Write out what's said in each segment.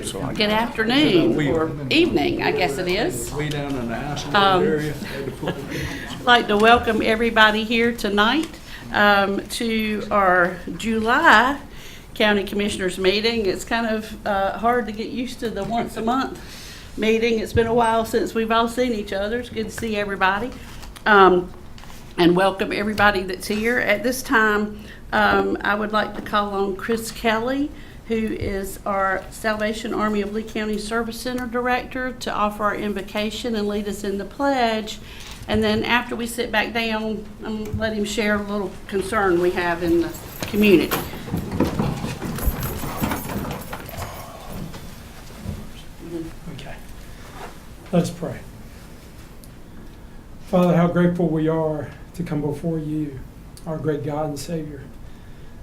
Good afternoon, or evening, I guess it is. Way down in the Ashland area. I'd like to welcome everybody here tonight to our July County Commissioners meeting. It's kind of hard to get used to the once a month meeting. It's been a while since we've all seen each other. It's good to see everybody. And welcome everybody that's here. At this time, I would like to call on Chris Kelly, who is our Salvation Army of Lee County Service Center Director, to offer our invocation and lead us in the pledge. And then after we sit back down, let him share a little concern we have in the community. Okay, let's pray. Father, how grateful we are to come before you, our great God and Savior.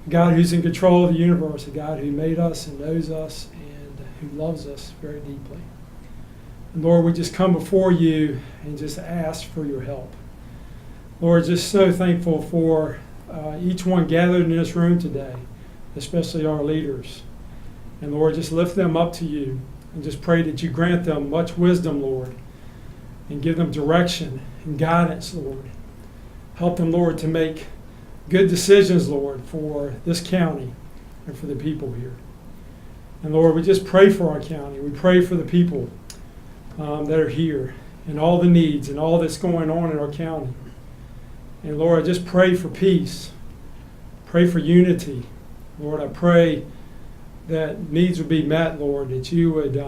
A God who's in control of the universe, a God who made us and knows us and who loves us very deeply. And Lord, we just come before you and just ask for your help. Lord, just so thankful for each one gathered in this room today, especially our leaders. And Lord, just lift them up to you and just pray that you grant them much wisdom, Lord, and give them direction and guidance, Lord. Help them, Lord, to make good decisions, Lord, for this county and for the people here. And Lord, we just pray for our county. We pray for the people that are here and all the needs and all that's going on in our county. And Lord, I just pray for peace. Pray for unity. Lord, I pray that needs would be met, Lord, that you would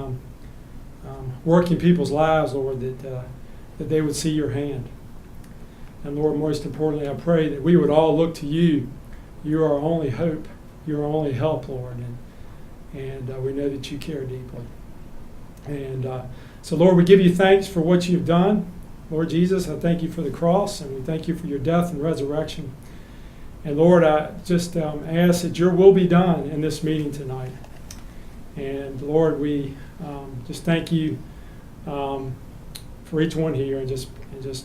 work in people's lives, Lord, that they would see your hand. And Lord, most importantly, I pray that we would all look to you. You are our only hope. You are our only help, Lord. And we know that you care deeply. And so, Lord, we give you thanks for what you've done. Lord Jesus, I thank you for the cross, and we thank you for your death and resurrection. And Lord, I just ask that your will be done in this meeting tonight. And Lord, we just thank you for each one here, and just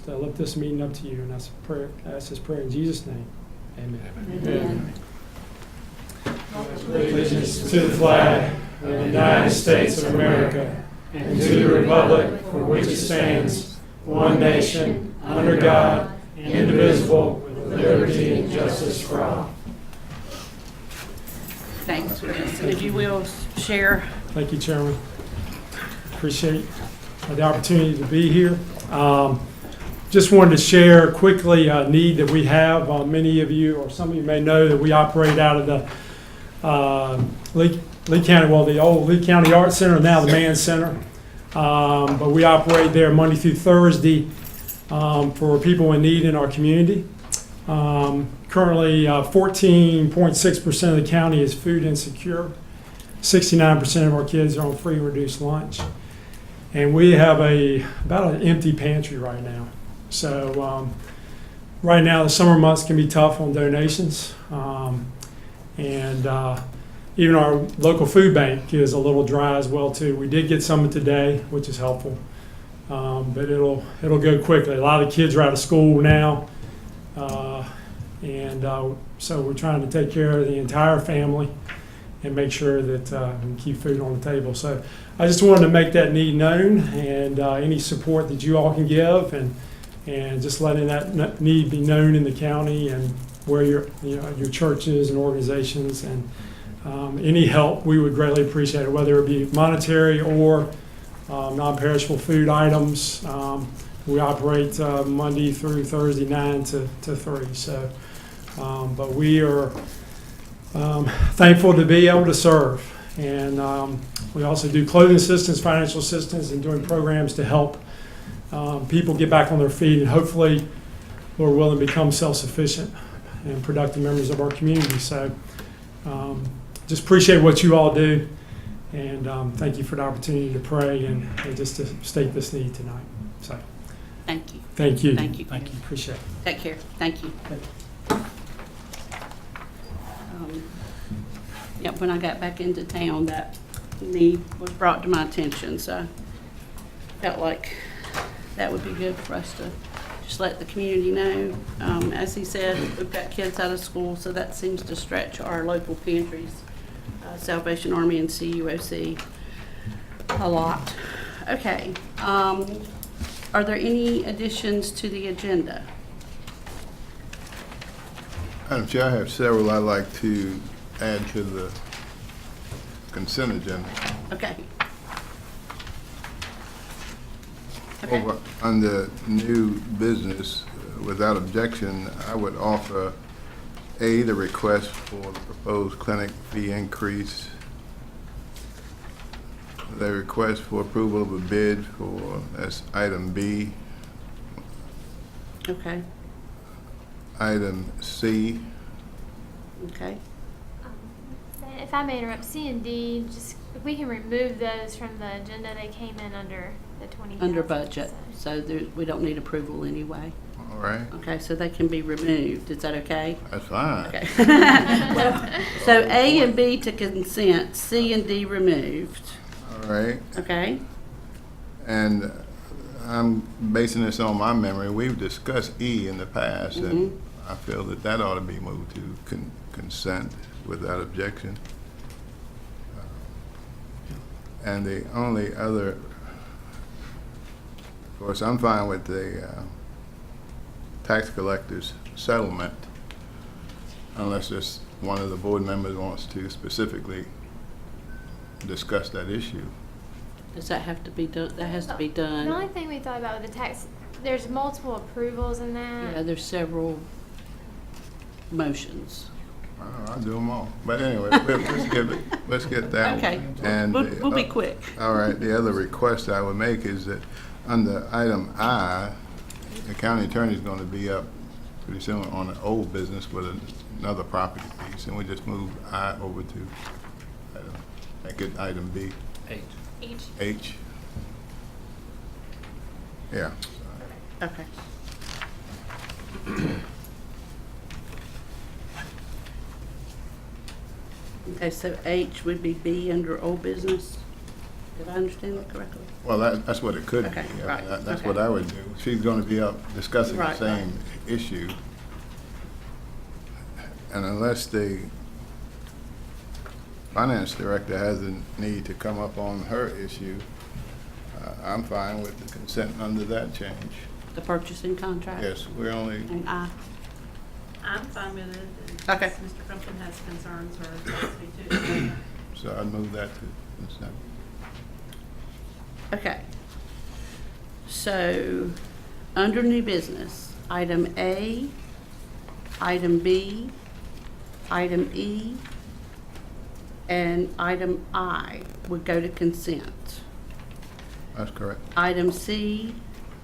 lift this meeting up to you. And that's prayer. I ask this prayer in Jesus' name. Amen. Amen. Allegiance to the flag of the United States of America and to the republic for which it stands, one nation, under God, indivisible, with liberty and justice for all. Thanks, Chris. And if you will share. Thank you, Chairman. Appreciate the opportunity to be here. Just wanted to share quickly a need that we have. Many of you, or some of you may know, that we operate out of the Lee County, well, the old Lee County Arts Center, now the Mann Center. But we operate there Monday through Thursday for people in need in our community. Currently, 14.6% of the county is food insecure. 69% of our kids are on free and reduced lunch. And we have about an empty pantry right now. So right now, the summer months can be tough on donations. And even our local food bank is a little dry as well, too. We did get some today, which is helpful. But it'll go quickly. A lot of the kids are out of school now. So we're trying to take care of the entire family and make sure that we can keep food on the table. So I just wanted to make that need known, and any support that you all can give, and just letting that need be known in the county and where your churches and organizations, and any help we would greatly appreciate it, whether it be monetary or non-perishable food items. We operate Monday through Thursday 9 to 3. So, but we are thankful to be able to serve. And we also do clothing assistance, financial assistance, and doing programs to help people get back on their feet and hopefully, Lord willing, become self-sufficient and productive members of our community. So just appreciate what you all do. And thank you for the opportunity to pray and just to state this need tonight. So Thank you. thank you. Thank you. Thank you. Appreciate it. Take care. Thank you. Yep, when I got back into town, that need was brought to my attention, so I felt like that would be good for us to just let the community know. As he said, we've got kids out of school, so that seems to stretch our local pantries, Salvation Army and CUOC. a lot. Okay, are there any additions to the agenda? Madam Chair, I have several I'd like to add to the consent agenda. Okay. Okay. Over under new business, without objection, I would offer A, the request for the proposed clinic fee increase, the request for approval of a bid for, that's item B, Okay, item C, okay. If I may interrupt, C and D, just, if we can remove those from the agenda, they came in under the 20,000. Under budget, so we don't need approval anyway. all right? Okay, so they can be removed. Is that okay? That's fine. Okay. So A and B to consent, C and D removed. All right. Okay? And I'm basing this on my memory. We've discussed E in the past, and I feel that that ought to be moved to consent without objection. And the only other, of course, I'm fine with the tax collector's settlement, unless just one of the board members wants to specifically discuss that issue. Does that have to be done? That has to be The only done. thing we thought about with the tax, there's multiple approvals in that. Yeah, there's several motions. I'll do them all. But anyway, let's get that Okay, one. And we'll be quick. All right, the other request I would make is that under item I, the county attorney's going to be up pretty soon on an old business with another property piece, and we just move I over to, I get item B, H. Yeah. Okay. Okay, so H would be B under old business. Did I understand that correctly? Well, that's what it could be. Okay, I mean, right, That's okay. what I would do. She's going to be up discussing the Right, right. same issue. And unless the finance director has a need to come up on her issue, I'm fine with the consent under that change. The purchasing contract? Yes, we're only, And I. I'm fine with it. and Okay. if Mr. Crumpton has concerns or wants me to. so I'd move that to consent. Okay. So, under new business, item A, item B, item E, and item I would go to consent. That's correct. Item C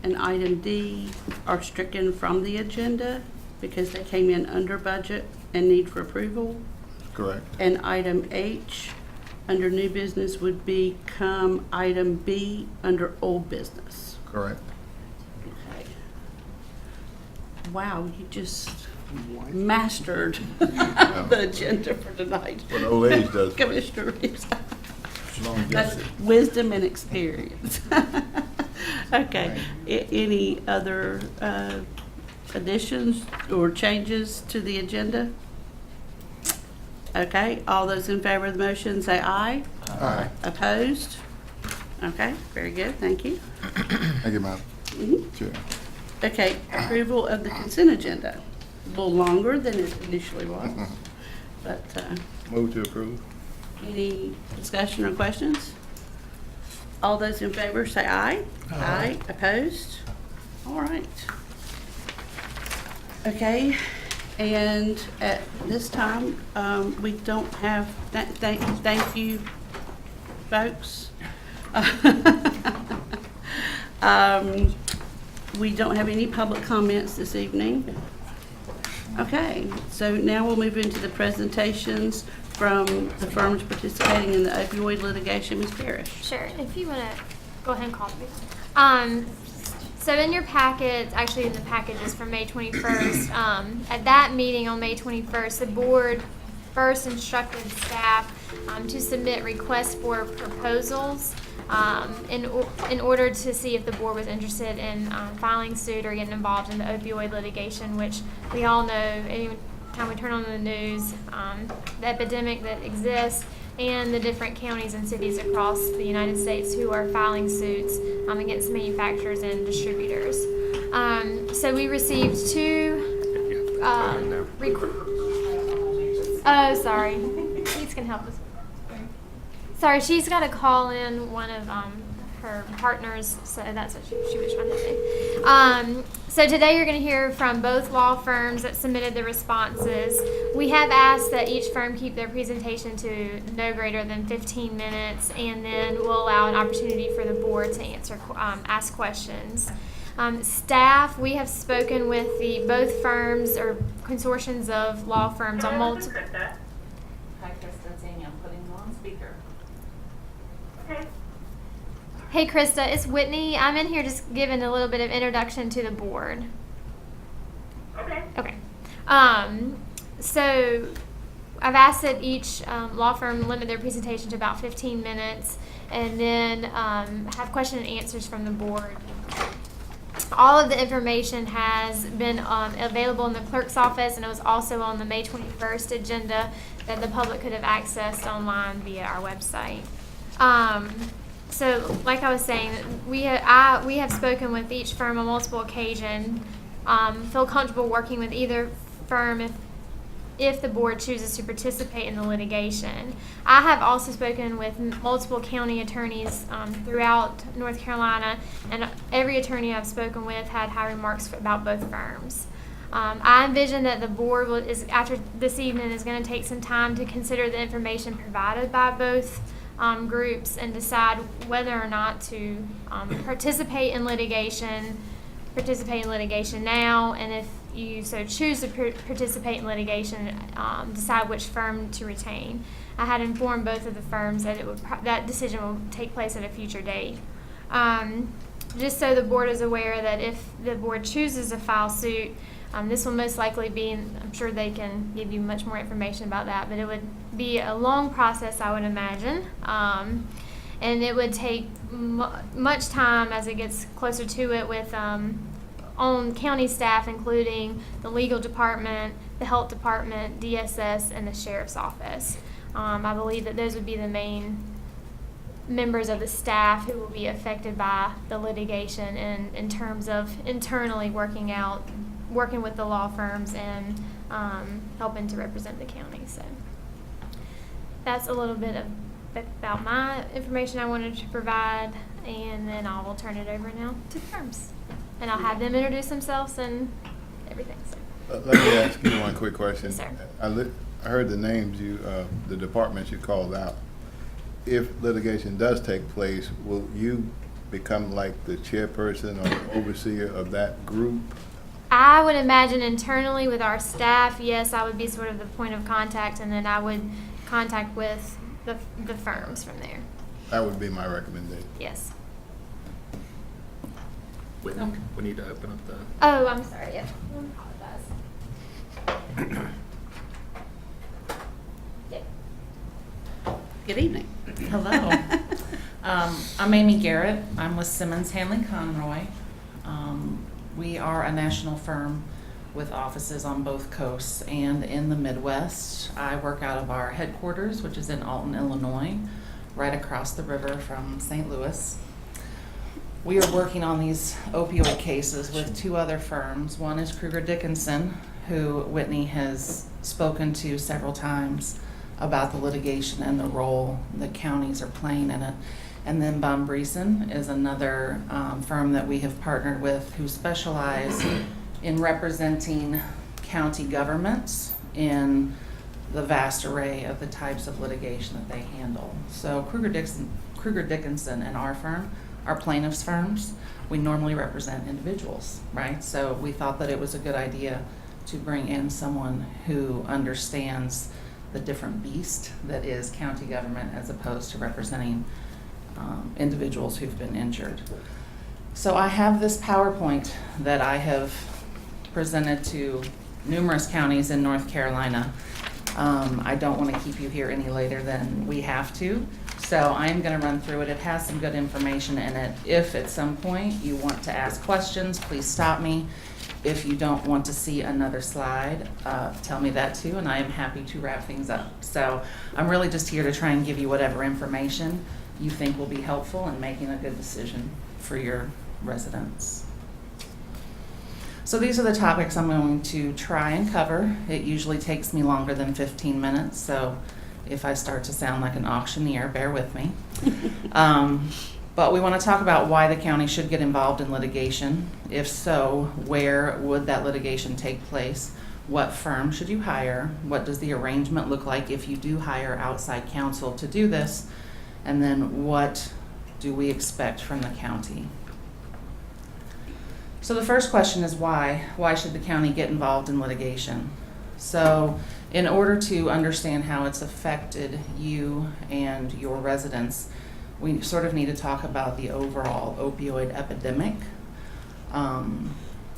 and item D are stricken from the agenda because they came in under budget and need for approval. Correct. And item H, under new business, would become item B under old business. Correct. Okay. Wow, you just mastered the agenda for tonight. What old age does. Commissioner Reeves. That's Longevity. wisdom and experience. Okay, any other additions or changes to the agenda? Okay, all those in favor of the motion say aye. Aye. Opposed? Okay, very good, thank you. Thank you, Madam Mhm. Chair. Okay, approval of the consent agenda. A little longer than it initially was, but Move to approve. any discussion or questions? All those in favor say aye. Aye. Opposed? All right. Okay, and at this time, we don't have, thank you, folks. We don't have any public comments this evening. Okay, so now we'll move into the presentations from the firms participating in the opioid litigation. Ms. Parrish. Sure, if you want to go ahead and call me. So in your packet, actually in the packages from May 21st, at that meeting on May 21st, the board first instructed staff to submit requests for proposals in order to see if the board was interested in filing suit or getting involved in the opioid litigation, which we all know anytime we turn on the news, the epidemic that exists, and the different counties and cities across the United States who are filing suits against manufacturers and distributors. So we received two oh, sorry. Please can help us. Sorry, she's got to call in one of her partners, so that's what she was trying to say. So today you're going to hear from both law firms that submitted the responses. We have asked that each firm keep their presentation to no greater than 15 minutes, and then we'll allow an opportunity for the board to ask questions. Staff, we have spoken with both firms or consortiums of law firms on multiple. Hi, Krista, it's Amy. I'm putting you on speaker. Hey, Krista, it's Whitney. I'm in here just giving a little bit of introduction to the board. Okay. So I've asked that each law firm limit their presentation to about 15 minutes, and then have question and answers from the board. All of the information has been available in the clerk's office, and it was also on the May 21st agenda that the public could have accessed online via our website. So, like I was saying, we have spoken with each firm on multiple occasions. Feel comfortable working with either firm if the board chooses to participate in the litigation. I have also spoken with multiple county attorneys throughout North Carolina, and every attorney I've spoken with had high remarks about both firms. I envision that the board after this evening is going to take some time to consider the information provided by both groups and decide whether or not to participate in litigation now, and if you so choose to participate in litigation, decide which firm to retain. I had informed both of the firms that that decision will take place at a future date. Just so the board is aware that if the board chooses to file suit, this will most likely be, I'm sure they can give you much more information about that, but it would be a long process, I would imagine. And it would take much time as it gets closer to it with on county staff, including the legal department, the health department, DSS, and the sheriff's office. I believe that those would be the main members of the staff who will be affected by the litigation in terms of internally working with the law firms and helping to represent the county. So that's a little bit about my information I wanted to provide, and then I will turn it over now to the firms, and I'll have them introduce themselves and everything. So. Let me ask you one quick question. Yes, sir. I heard the names the departments you called out. If litigation does take place, will you become like the chairperson or overseer of that group? I would imagine internally with our staff, yes, I would be sort of the point of contact, and then I would contact with the firms from there. That would be my recommendation. Yes. We need to open up the. Oh, I'm sorry. Yeah. I apologize. Yeah. Good evening. Hello. I'm Amy Garrett. I'm with Simmons Hanley Conroy. We are a national firm with offices on both coasts and in the Midwest. I work out of our headquarters, which is in Alton, Illinois, right across the river from St. Louis. We are working on these opioid cases with two other firms. One is Kruger Dickinson, who Whitney has spoken to several times about the litigation and the role the counties are playing in it. And then Bombrisen is another firm that we have partnered with who specialize in representing county governments in the vast array of the types of litigation that they handle. So Kruger Dickinson and our firm are plaintiffs' firms. We normally represent individuals, right? So we thought that it was a good idea to bring in someone who understands the different beast that is county government as opposed to representing individuals who've been injured. So I have this PowerPoint that I have presented to numerous counties in North Carolina. I don't want to keep you here any later than we have to, so I'm going to run through it. It has some good information in it. If at some point you want to ask questions, please stop me. If you don't want to see another slide, tell me that too, and I am happy to wrap things up. So I'm really just here to try and give you whatever information you think will be helpful in making a good decision for your residents. So these are the topics I'm going to try and cover. It usually takes me longer than 15 minutes, so if I start to sound like an auctioneer, bear with me. But we want to talk about why the county should get involved in litigation. If so, where would that litigation take place? What firm should you hire? What does the arrangement look like if you do hire outside counsel to do this? And then what do we expect from the county? So the first question is why? Why should the county get involved in litigation? So in order to understand how it's affected you and your residents, we sort of need to talk about the overall opioid epidemic.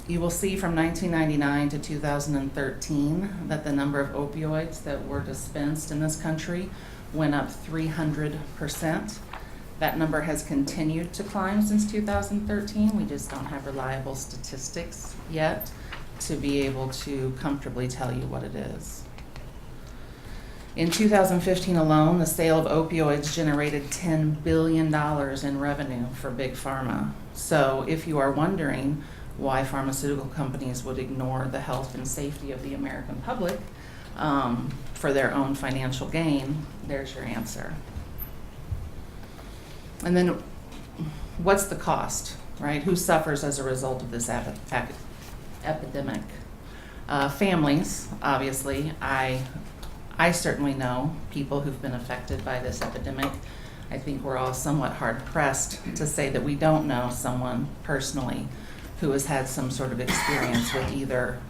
You will see from 1999 to 2013 that the number of opioids that were dispensed in this country went up 300%. That number has continued to climb since 2013. We just don't have reliable statistics yet to be able to comfortably tell you what it is. In 2015 alone, the sale of opioids generated $10 billion in revenue for Big Pharma. So if you are wondering why pharmaceutical companies would ignore the health and safety of the American public for their own financial gain, there's your answer. And then what's the cost, right? Who suffers as a result of this epidemic? Families, obviously. I certainly know people who've been affected by this epidemic. I think we're all somewhat hard-pressed to say that we don't know someone personally who has had some sort of experience with either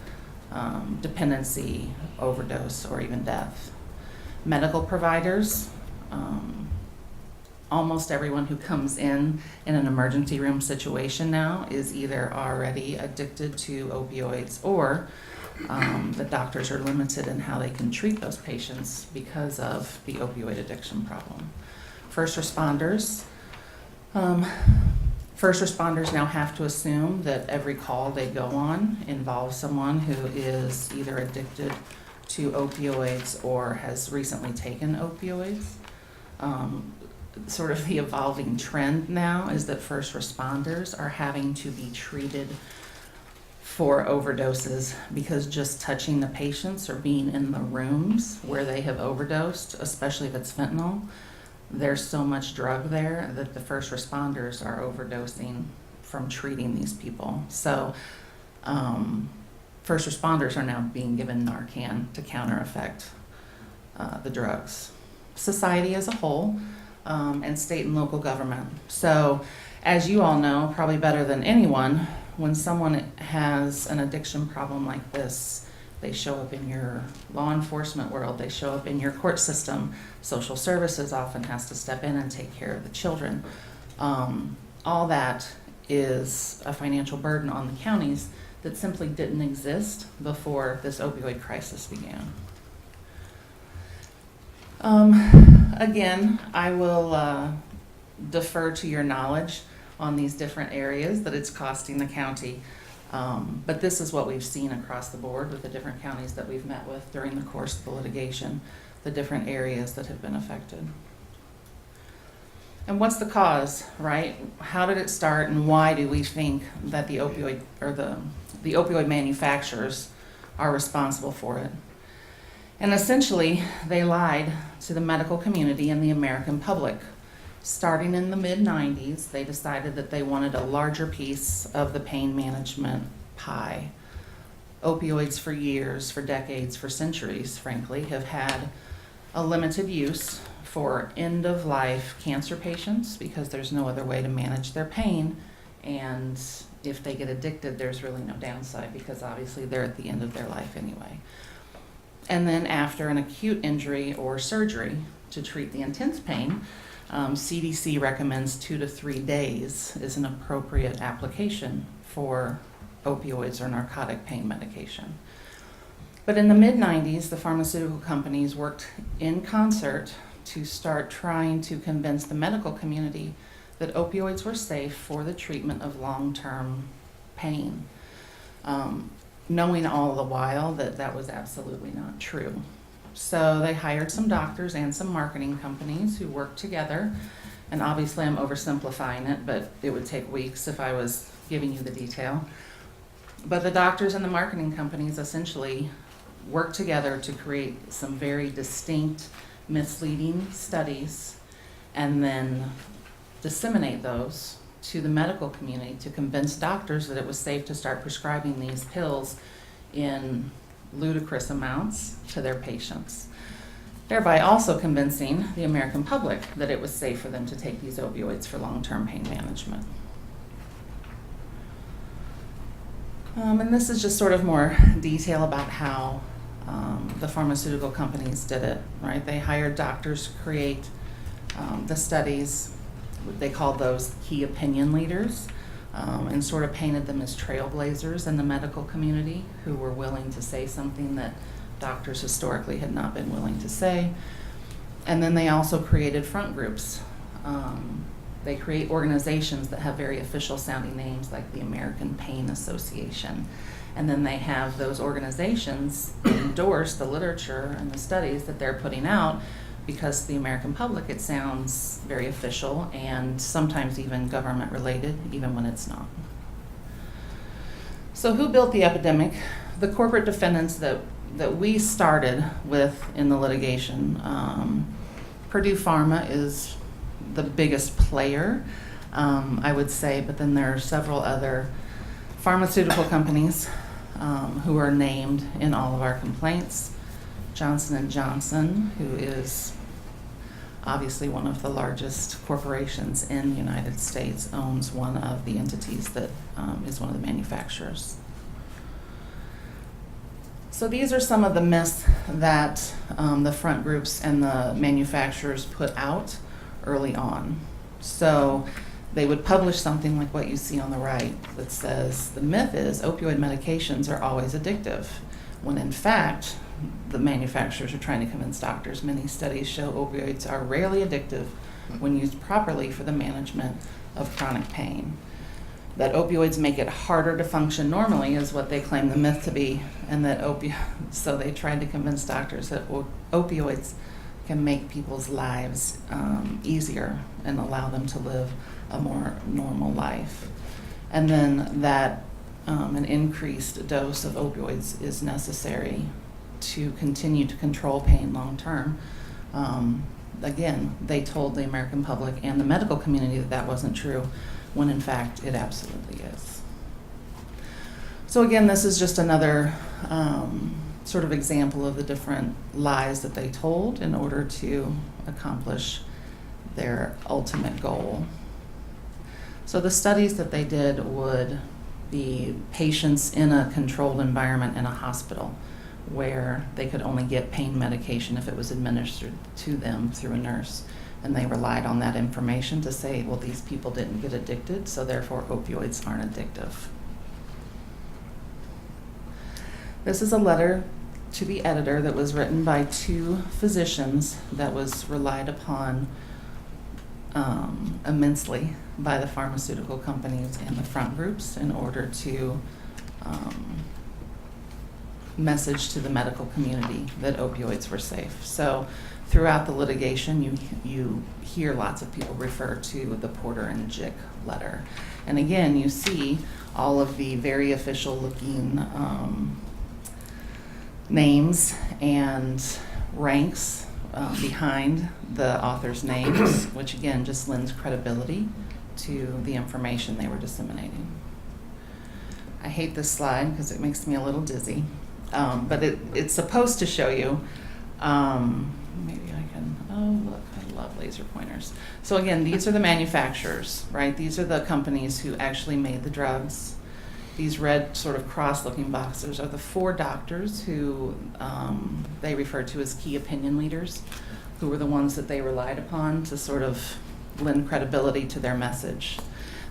dependency, overdose, or even death. Medical providers, almost everyone who comes in an emergency room situation now is either already addicted to opioids or the doctors are limited in how they can treat those patients because of the opioid addiction problem. First responders now have to assume that every call they go on involves someone who is either addicted to opioids or has recently taken opioids. Sort of the evolving trend now is that first responders are having to be treated for overdoses because just touching the patients or being in the rooms where they have overdosed, especially if it's fentanyl, there's so much drug there that the first responders are overdosing from treating these people. So first responders are now being given Narcan to counteract the drugs. Society as a whole, and state and local government. So as you all know, probably better than anyone, when someone has an addiction problem like this, they show up in your law enforcement world, they show up in your court system. Social services often has to step in and take care of the children. All that is a financial burden on the counties that simply didn't exist before this opioid crisis began. Again, I will defer to your knowledge on these different areas that it's costing the county. But this is what we've seen across the board with the different counties that we've met with during the course of the litigation, the different areas that have been affected. And what's the cause, right? How did it start and why do we think that the opioid manufacturers are responsible for it? And essentially, they lied to the medical community and the American public. Starting in the mid-90s, they decided that they wanted a larger piece of the pain management pie. Opioids for years, for decades, for centuries, frankly, have had a limited use for end-of-life cancer patients because there's no other way to manage their pain. And if they get addicted, there's really no downside because obviously they're at the end of their life anyway. And then after an acute injury or surgery to treat the intense pain, CDC recommends 2 to 3 days is an appropriate application for opioids or narcotic pain medication. But in the mid-90s, the pharmaceutical companies worked in concert to start trying to convince the medical community that opioids were safe for the treatment of long-term pain. knowing all the while that that was absolutely not true. So they hired some doctors and some marketing companies who worked together. And obviously I'm oversimplifying it, but it would take weeks if I was giving you the detail. But the doctors and the marketing companies essentially worked together to create some very distinct, misleading studies and then disseminate those to the medical community to convince doctors that it was safe to start prescribing these pills in ludicrous amounts to their patients, thereby also convincing the American public that it was safe for them to take these opioids for long-term pain management. And this is just sort of more detail about how the pharmaceutical companies did it, right? They hired doctors to create the studies. They called those key opinion leaders, and sort of painted them as trailblazers in the medical community who were willing to say something that doctors historically had not been willing to say. And then they also created front groups. They create organizations that have very official sounding names like the American Pain Association. And then they have those organizations endorse the literature and the studies that they're putting out, because to the American public it sounds very official and sometimes even government related, even when it's not. So who built the epidemic? The corporate defendants that we started with in the litigation. Purdue Pharma is the biggest player, I would say, but then there are several other pharmaceutical companies who are named in all of our complaints. Johnson & Johnson, who is obviously one of the largest corporations in the United States, owns one of the entities that is one of the manufacturers. So these are some of the myths that the front groups and the manufacturers put out early on. So they would publish something like what you see on the right that says, the myth is opioid medications are always addictive, when in fact, the manufacturers are trying to convince doctors. Many studies show opioids are rarely addictive when used properly for the management of chronic pain. That opioids make it harder to function normally is what they claim the myth to be, and that so they tried to convince doctors that opioids can make people's lives easier and allow them to live a more normal life. And then that an increased dose of opioids is necessary to continue to control pain long term. Again, they told the American public and the medical community that that wasn't true, when in fact it absolutely is. So again, this is just another sort of example of the different lies that they told in order to accomplish their ultimate goal. So the studies that they did would be patients in a controlled environment in a hospital, where they could only get pain medication if it was administered to them through a nurse. And they relied on that information to say, well, these people didn't get addicted, so therefore opioids aren't addictive. This is a letter to the editor that was written by two physicians that was relied upon immensely by the pharmaceutical companies and the front groups in order to message to the medical community that opioids were safe. So throughout the litigation, you hear lots of people refer to the Porter and Jick letter. And again, you see all of the very official looking names and ranks behind the authors' names, which again just lends credibility to the information they were disseminating. I hate this slide because it makes me a little dizzy. But it's supposed to show you, maybe I can, oh look, I love laser pointers. So again, these are the manufacturers, right? These are the companies who actually made the drugs. These red sort of cross-looking boxes are the four doctors who they refer to as key opinion leaders, who were the ones that they relied upon to sort of lend credibility to their message.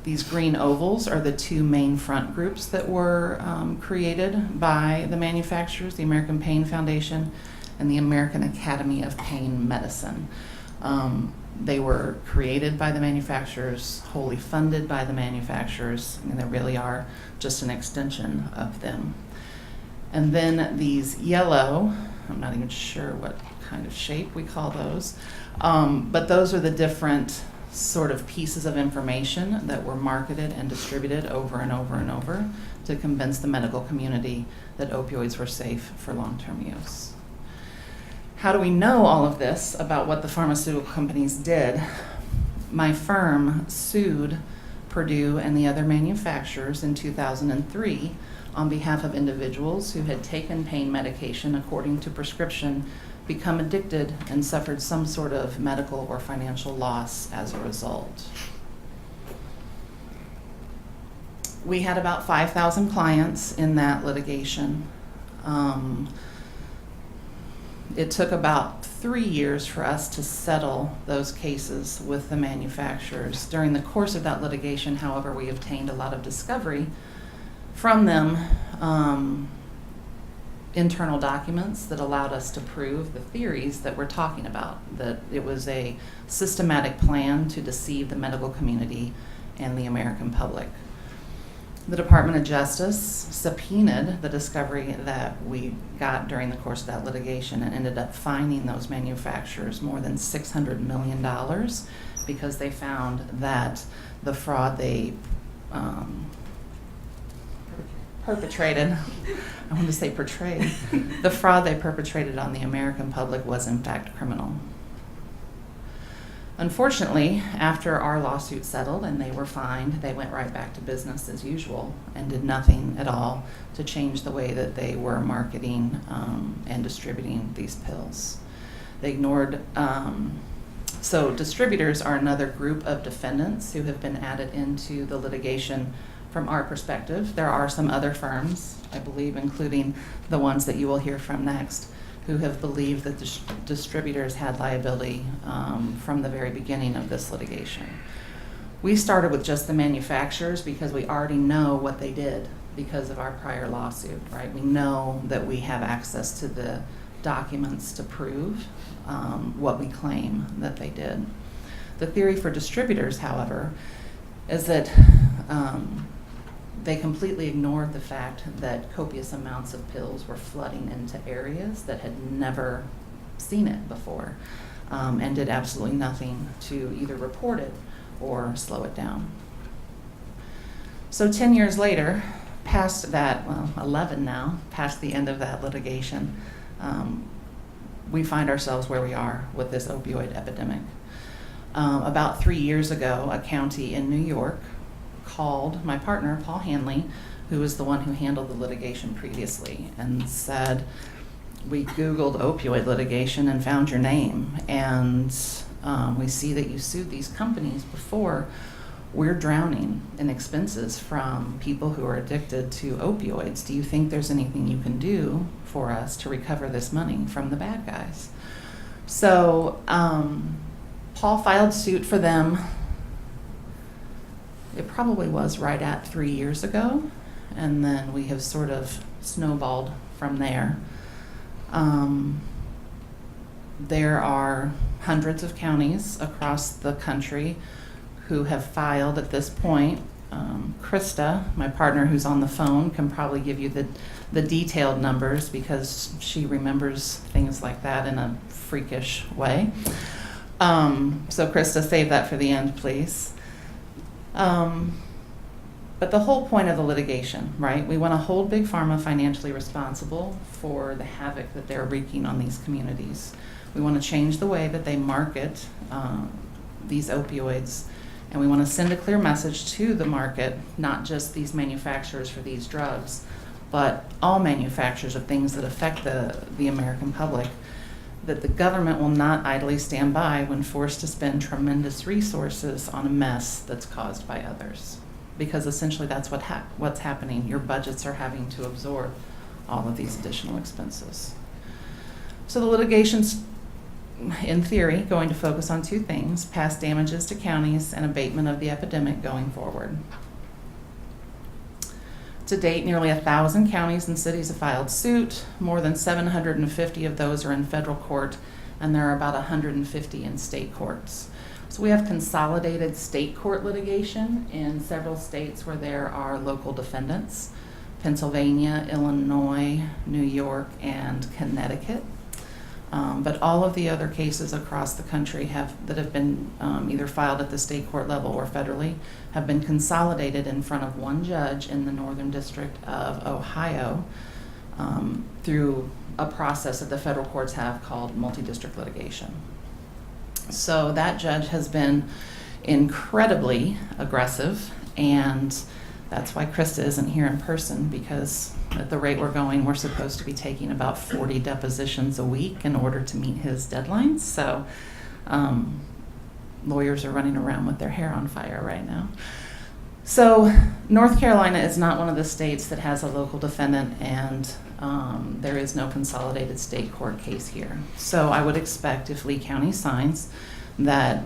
These green ovals are the two main front groups that were created by the manufacturers, the American Pain Foundation and the American Academy of Pain Medicine. They were created by the manufacturers, wholly funded by the manufacturers, and they really are just an extension of them. And then these yellow, I'm not even sure what kind of shape we call those, but those are the different sort of pieces of information that were marketed and distributed over and over and over to convince the medical community that opioids were safe for long-term use. How do we know all of this about what the pharmaceutical companies did? My firm sued Purdue and the other manufacturers in 2003 on behalf of individuals who had taken pain medication according to prescription, become addicted, and suffered some sort of medical or financial loss as a result. We had about 5,000 clients in that litigation. It took about 3 years for us to settle those cases with the manufacturers. During the course of that litigation, however, we obtained a lot of discovery from them, internal documents that allowed us to prove the theories that we're talking about, that it was a systematic plan to deceive the medical community and the American public. The Department of Justice subpoenaed the discovery that we got during the course of that litigation and ended up fining those manufacturers more than $600 million because they found that the fraud they perpetrated, I want to say portrayed, the fraud they perpetrated on the American public was in fact criminal. Unfortunately, after our lawsuit settled and they were fined, they went right back to business as usual and did nothing at all to change the way that they were marketing and distributing these pills. They ignored, so distributors are another group of defendants who have been added into the litigation from our perspective. There are some other firms, I believe, including the ones that you will hear from next, who have believed that distributors had liability from the very beginning of this litigation. We started with just the manufacturers because we already know what they did because of our prior lawsuit, right? We know that we have access to the documents to prove what we claim that they did. The theory for distributors, however, is that they completely ignored the fact that copious amounts of pills were flooding into areas that had never seen it before, and did absolutely nothing to either report it or slow it down. So 10 years later, past that, well, 11 now, past the end of that litigation, we find ourselves where we are with this opioid epidemic. About 3 years ago, a county in New York called my partner, Paul Hanley, who was the one who handled the litigation previously, and said, we Googled opioid litigation and found your name, and we see that you sued these companies before. We're drowning in expenses from people who are addicted to opioids. Do you think there's anything you can do for us to recover this money from the bad guys? So Paul filed suit for them. It probably was right at 3 years ago, and then we have sort of snowballed from there. There are hundreds of counties across the country who have filed at this point. Krista, my partner who's on the phone, can probably give you the detailed numbers because she remembers things like that in a freakish way. So Krista, save that for the end, please. But the whole point of the litigation, right? We want to hold Big Pharma financially responsible for the havoc that they're wreaking on these communities. We want to change the way that they market these opioids, and we want to send a clear message to the market, not just these manufacturers for these drugs, but all manufacturers of things that affect the American public, that the government will not idly stand by when forced to spend tremendous resources on a mess that's caused by others. Because essentially that's what's happening. Your budgets are having to absorb all of these additional expenses. So the litigation's, in theory, going to focus on two things: past damages to counties and abatement of the epidemic going forward. To date, nearly 1,000 counties and cities have filed suit. More than 750 of those are in federal court, and there are about 150 in state courts. So we have consolidated state court litigation in several states where there are local defendants: Pennsylvania, Illinois, New York, and Connecticut. But all of the other cases across the country that have been either filed at the state court level or federally have been consolidated in front of one judge in the Northern District of Ohio through a process that the federal courts have called multi-district litigation. So that judge has been incredibly aggressive, and that's why Krista isn't here in person, because at the rate we're going, we're supposed to be taking about 40 depositions a week in order to meet his deadlines. So lawyers are running around with their hair on fire right now. So North Carolina is not one of the states that has a local defendant, and there is no consolidated state court case here. So I would expect, if Lee County signs, that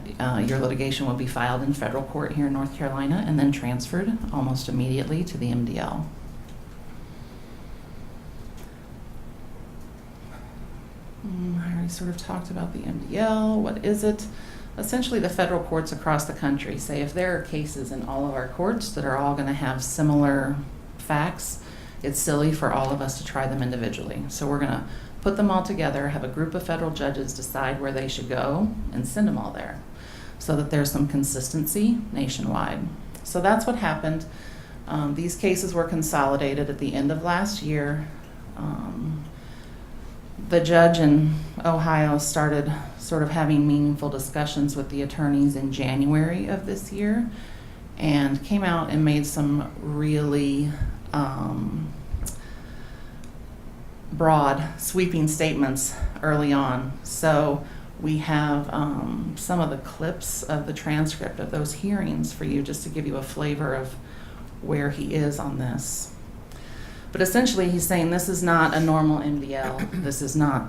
your litigation will be filed in federal court here in North Carolina and then transferred almost immediately to the MDL. I already sort of talked about the MDL. What is it? Essentially, the federal courts across the country say if there are cases in all of our courts that are all going to have similar facts, it's silly for all of us to try them individually. So we're going to put them all together, have a group of federal judges decide where they should go, and send them all there so that there's some consistency nationwide. So that's what happened. These cases were consolidated at the end of last year. The judge in Ohio started sort of having meaningful discussions with the attorneys in January of this year and came out and made some really broad, sweeping statements early on. So we have some of the clips of the transcript of those hearings for you, just to give you a flavor of where he is on this. But essentially, he's saying this is not a normal MDL. This is not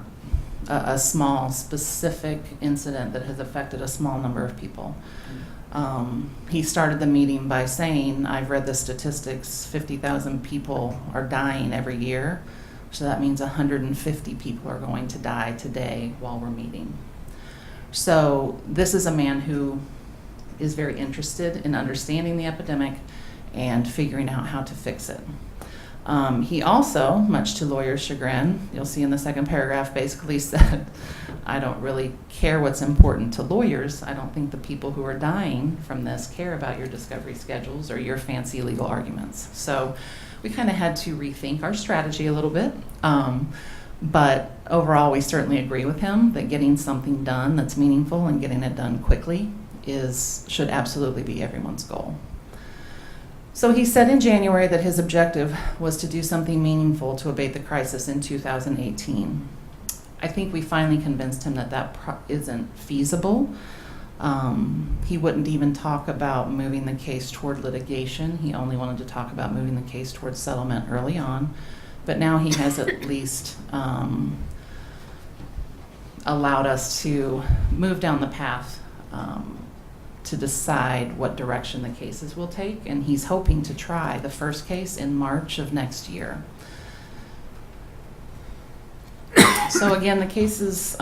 a small, specific incident that has affected a small number of people. He started the meeting by saying, I've read the statistics, 50,000 people are dying every year. So that means 150 people are going to die today while we're meeting. So this is a man who is very interested in understanding the epidemic and figuring out how to fix it. He also, much to lawyers' chagrin, you'll see in the second paragraph, basically said, I don't really care what's important to lawyers. I don't think the people who are dying from this care about your discovery schedules or your fancy legal arguments. So we kind of had to rethink our strategy a little bit. But overall, we certainly agree with him that getting something done that's meaningful and getting it done quickly should absolutely be everyone's goal. So he said in January that his objective was to do something meaningful to abate the crisis in 2018. I think we finally convinced him that isn't feasible. He wouldn't even talk about moving the case toward litigation. He only wanted to talk about moving the case toward settlement early on. But now he has at least allowed us to move down the path to decide what direction the cases will take, and he's hoping to try the first case in March of next year. So again, the cases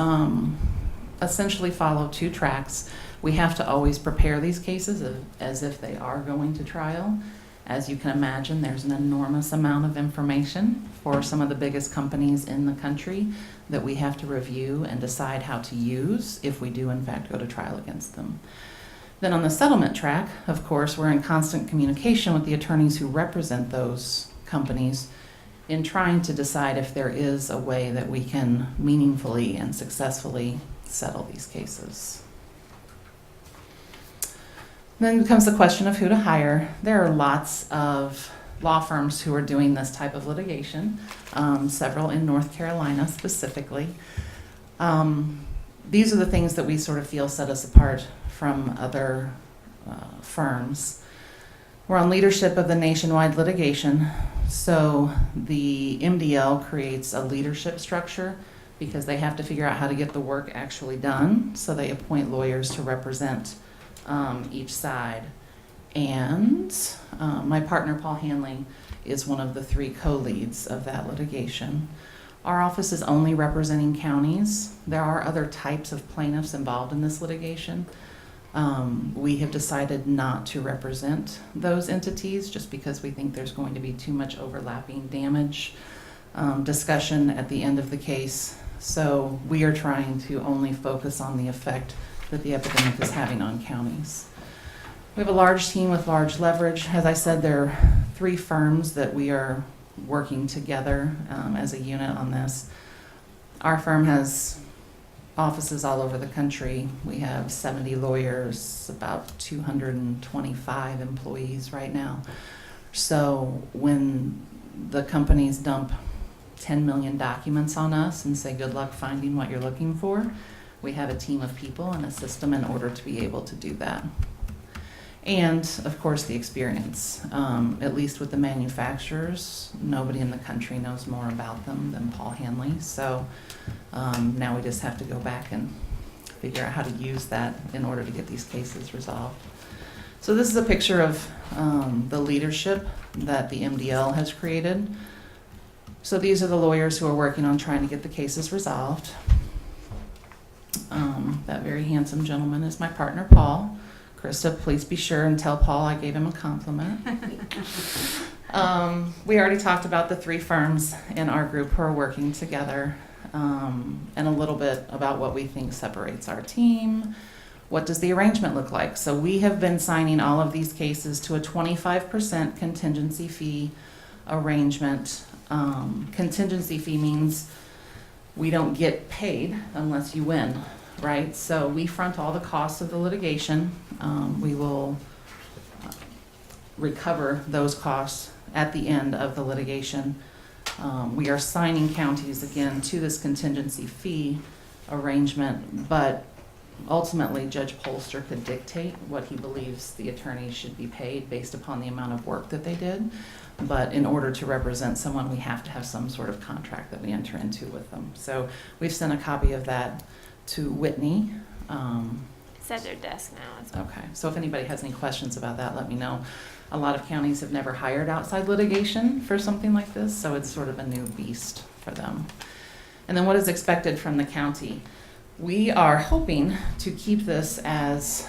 essentially follow two tracks. We have to always prepare these cases as if they are going to trial. As you can imagine, there's an enormous amount of information for some of the biggest companies in the country that we have to review and decide how to use if we do in fact go to trial against them. Then on the settlement track, of course, we're in constant communication with the attorneys who represent those companies in trying to decide if there is a way that we can meaningfully and successfully settle these cases. Then becomes the question of who to hire. There are lots of law firms who are doing this type of litigation, several in North Carolina specifically. These are the things that we sort of feel set us apart from other firms. We're on leadership of the nationwide litigation, so the MDL creates a leadership structure because they have to figure out how to get the work actually done, so they appoint lawyers to represent each side. And my partner, Paul Hanley, is one of the three co-leads of that litigation. Our office is only representing counties. There are other types of plaintiffs involved in this litigation. We have decided not to represent those entities just because we think there's going to be too much overlapping damage discussion at the end of the case. So we are trying to only focus on the effect that the epidemic is having on counties. We have a large team with large leverage. As I said, there are 3 firms that we are working together as a unit on this. Our firm has offices all over the country. We have 70 lawyers, about 225 employees right now. So when the companies dump 10 million documents on us and say, good luck finding what you're looking for, we have a team of people and a system in order to be able to do that. And, of course, the experience. At least with the manufacturers, nobody in the country knows more about them than Paul Hanley. So now we just have to go back and figure out how to use that in order to get these cases resolved. So this is a picture of the leadership that the MDL has created. So these are the lawyers who are working on trying to get the cases resolved. That very handsome gentleman is my partner, Paul. Krista, please be sure and tell Paul I gave him a compliment. We already talked about the 3 firms in our group who are working together, and a little bit about what we think separates our team. What does the arrangement look like? So we have been signing all of these cases to a 25% contingency fee arrangement. Contingency fee means we don't get paid unless you win. Right, so we front all the costs of the litigation. We will recover those costs at the end of the litigation. We are signing counties again to this contingency fee arrangement, but ultimately Judge Polster could dictate what he believes the attorneys should be paid based upon the amount of work that they did. But in order to represent someone, we have to have some sort of contract that we enter into with them. So we've sent a copy of that to Whitney. It's at their desk now as well. Okay, so if anybody has any questions about that, let me know. A lot of counties have never hired outside litigation for something like this, so it's sort of a new beast for them. And then what is expected from the county? We are hoping to keep this as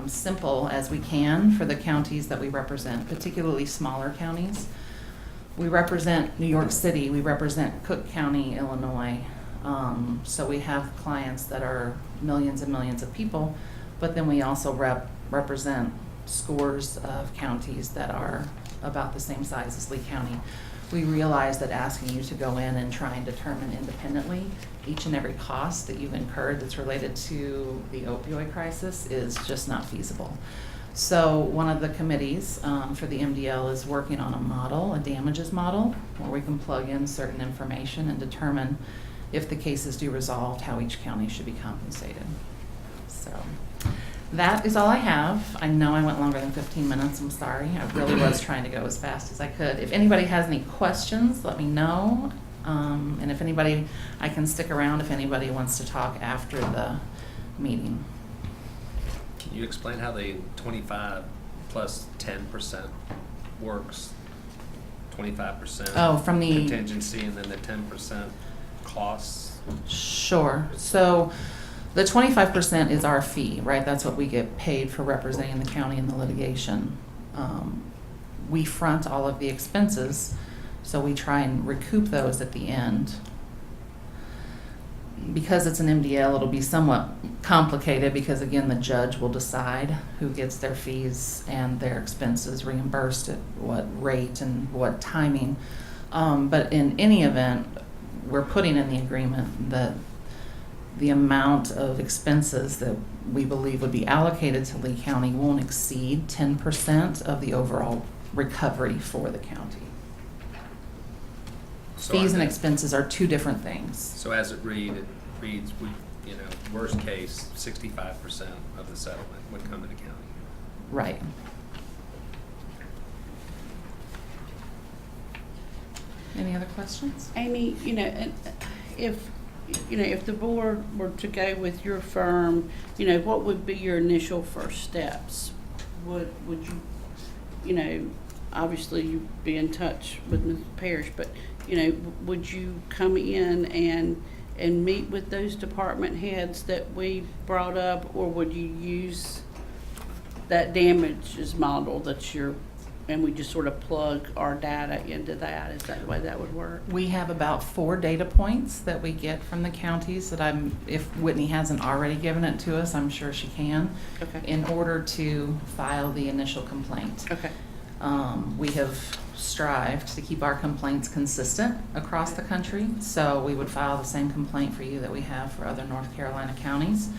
simple as we can for the counties that we represent, particularly smaller counties. We represent New York City, we represent Cook County, Illinois. So we have clients that are millions and millions of people, but then we also represent scores of counties that are about the same size as Lee County. We realize that asking you to go in and try and determine independently each and every cost that you've incurred that's related to the opioid crisis is just not feasible. So one of the committees for the MDL is working on a model, a damages model, where we can plug in certain information and determine if the cases do resolved, how each county should be compensated. So that is all I have. I know I went longer than 15 minutes, I'm sorry. I really was trying to go as fast as I could. If anybody has any questions, let me know. And if anybody, I can stick around if anybody wants to talk after the meeting. Can you explain how the 25 plus 10% works? 25% Oh, from the contingency and then the 10% costs? Sure. So the 25% is our fee, right? That's what we get paid for representing the county in the litigation. We front all of the expenses, so we try and recoup those at the end. Because it's an MDL, it'll be somewhat complicated because, again, the judge will decide who gets their fees and their expenses reimbursed at what rate and what timing. But in any event, we're putting in the agreement that the amount of expenses that we believe would be allocated to Lee County won't exceed 10% of the overall recovery for the county. So Fees and I- expenses are 2 different things. So as it reads, worst case, 65% of the settlement would come to the county. Right. Any other questions? Amy, and if the board were to go with your firm, what would be your initial first steps? Would you, obviously you'd be in touch with Ms. Parrish, but, you know, would you come in and meet with those department heads that we brought up, or would you use that damages model and we just sort of plug our data into that? Is that the way that would work? We have about 4 data points that we get from the counties that if Whitney hasn't already given it to us, I'm sure she can, Okay. in order to file the initial complaint. Okay. We have strived to keep our complaints consistent across the country, so we would file the same complaint for you that we have for other North Carolina counties.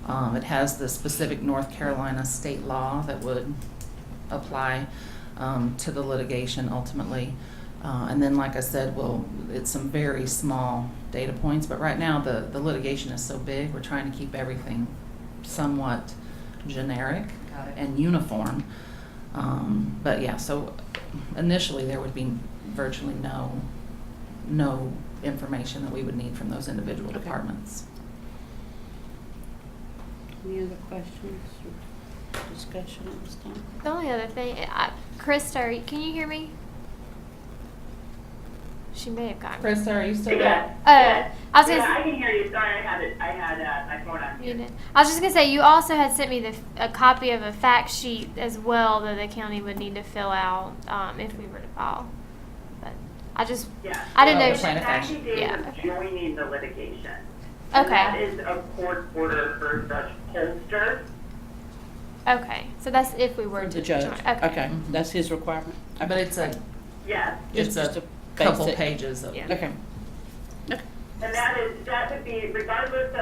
It has the specific North Carolina state law that would apply to the litigation ultimately. And then, like I said, it's some very small data points, but right now the litigation is so big, we're trying to keep everything somewhat generic and uniform. But yeah, so initially there would be virtually no information that we would need from those individual Okay. departments. Any other questions or discussion at this time? The only other thing, Krista, can you hear me? She may have gotten. Krista, are you still Yeah. there? I was gonna. Yeah, I can hear you. Sorry, I had my phone on You mute. did. I was just gonna say, you also had sent me a copy of a fact sheet as well that the county would need to fill out if we were to file. But I just, Yeah. I didn't know. the if plan she- of action. Actually, Yeah, Dave is okay. joining the litigation. And that Okay. is a court order for Judge Polster. Okay, so that's if we were to The judge. join. Okay, that's his requirement. But it's a Yes. it's Just a a couple basic- pages of Yeah. Okay. And that would be regardless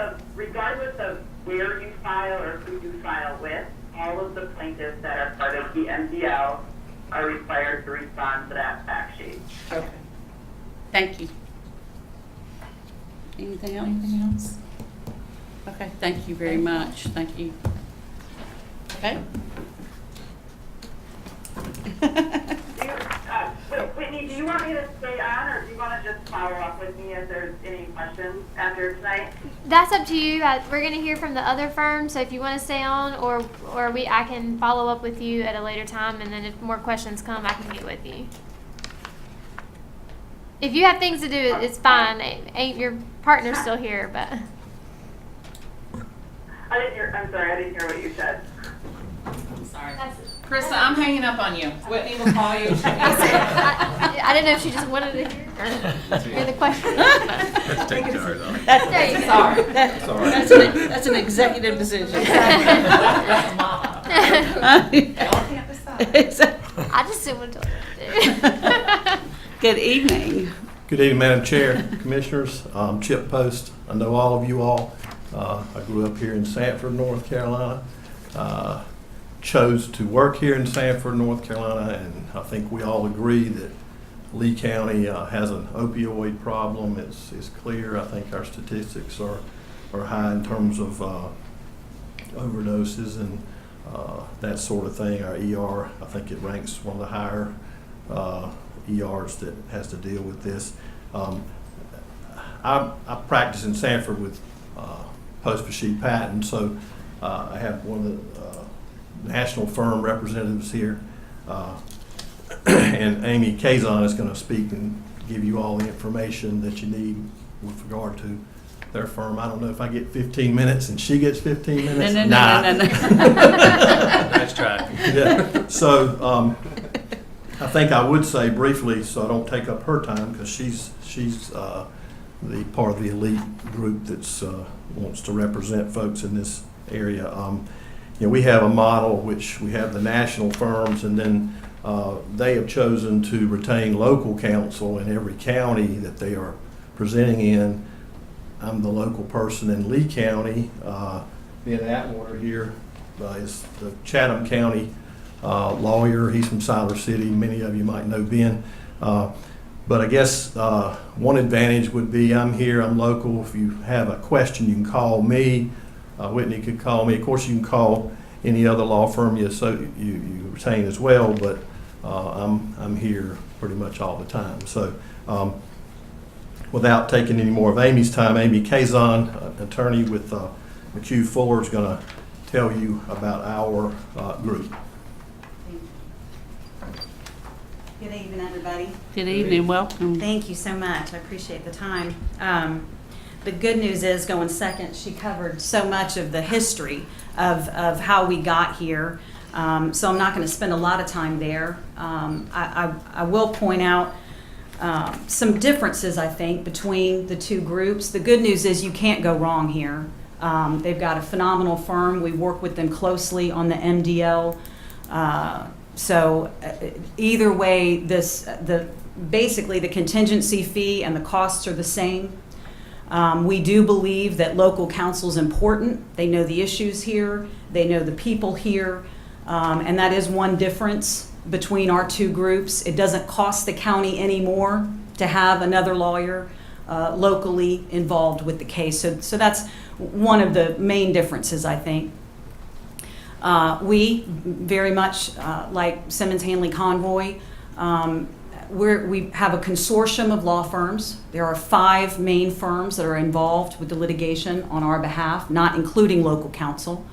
of where you file or who you file with, all of the plaintiffs that are part of the MDL are required to respond to that fact sheet. Okay. Thank you. Anything else? anything else? Okay, thank you very much. Thank you. Okay. Whitney, do you want me to stay on, or do you want to just follow up with me if there's any questions after tonight? That's up to you. We're gonna hear from the other firm, so if you want to stay on, or I can follow up with you at a later time, and then if more questions come, I can get with you. If you have things to do, it's fine. Ain't your partner still here? But I'm sorry, I didn't hear what you said. I'm sorry. that's, Krista, I'm hanging up on you. Whitney will call you. I didn't know if she just wanted to hear the question. Let's take charge of it. There you go. Sorry. That's an executive decision. That's mom. Y'all can't decide. I just didn't want to tell you what to do. Good evening. Good evening, Madam Chair, Commissioners. Chip Post. I know all of you all. I grew up here in Sanford, North Carolina. Chose to work here in Sanford, North Carolina, and I think we all agree that Lee County has an opioid problem. It's clear. I think our statistics are high in terms of overdoses and that sort of thing. Our ER, I think it ranks one of the higher ERs that has to deal with this. I practice in Sanford with post-for-sheet patent, so I have one of the national firm representatives here, and Amy Kazan is going to speak and give you all the information that you need with regard to their firm. I don't know if I get 15 minutes and she gets 15 minutes. No. Nice try. Yeah. So I think I would say briefly, so I don't take up her time, because she's the part of the elite group that's wants to represent folks in this area. We have a model which we have the national firms, and then they have chosen to retain local counsel in every county that they are presenting in. I'm the local person in Lee County. Ben Atwater here is the Chatham County lawyer. He's from Siler City. Many of you might know Ben. But I guess one advantage would be I'm here, I'm local. If you have a question, you can call me. Whitney could call me. Of course, you can call any other law firm you retain as well, but I'm here pretty much all the time. So without taking any more of Amy's time, Amy Kazan, attorney with McHugh Fuller, is going to tell you about our group. Good evening, everybody. Good evening, welcome. Thank you so much. I appreciate the time. The good news is, going second, she covered so much of the history of how we got here. So I'm not going to spend a lot of time there. I will point out some differences, I think, between the two groups. The good news is you can't go wrong here. They've got a phenomenal firm. We work with them closely on the MDL. So either way, basically the contingency fee and the costs are the same. We do believe that local counsel is important. They know the issues here. They know the people here. And that is one difference between our two groups. It doesn't cost the county any more to have another lawyer locally involved with the case. So that's one of the main differences, I think. We very much like Simmons Hanley Conroy. We have a consortium of law firms. There are 5 main firms that are involved with the litigation on our behalf, not including local counsel.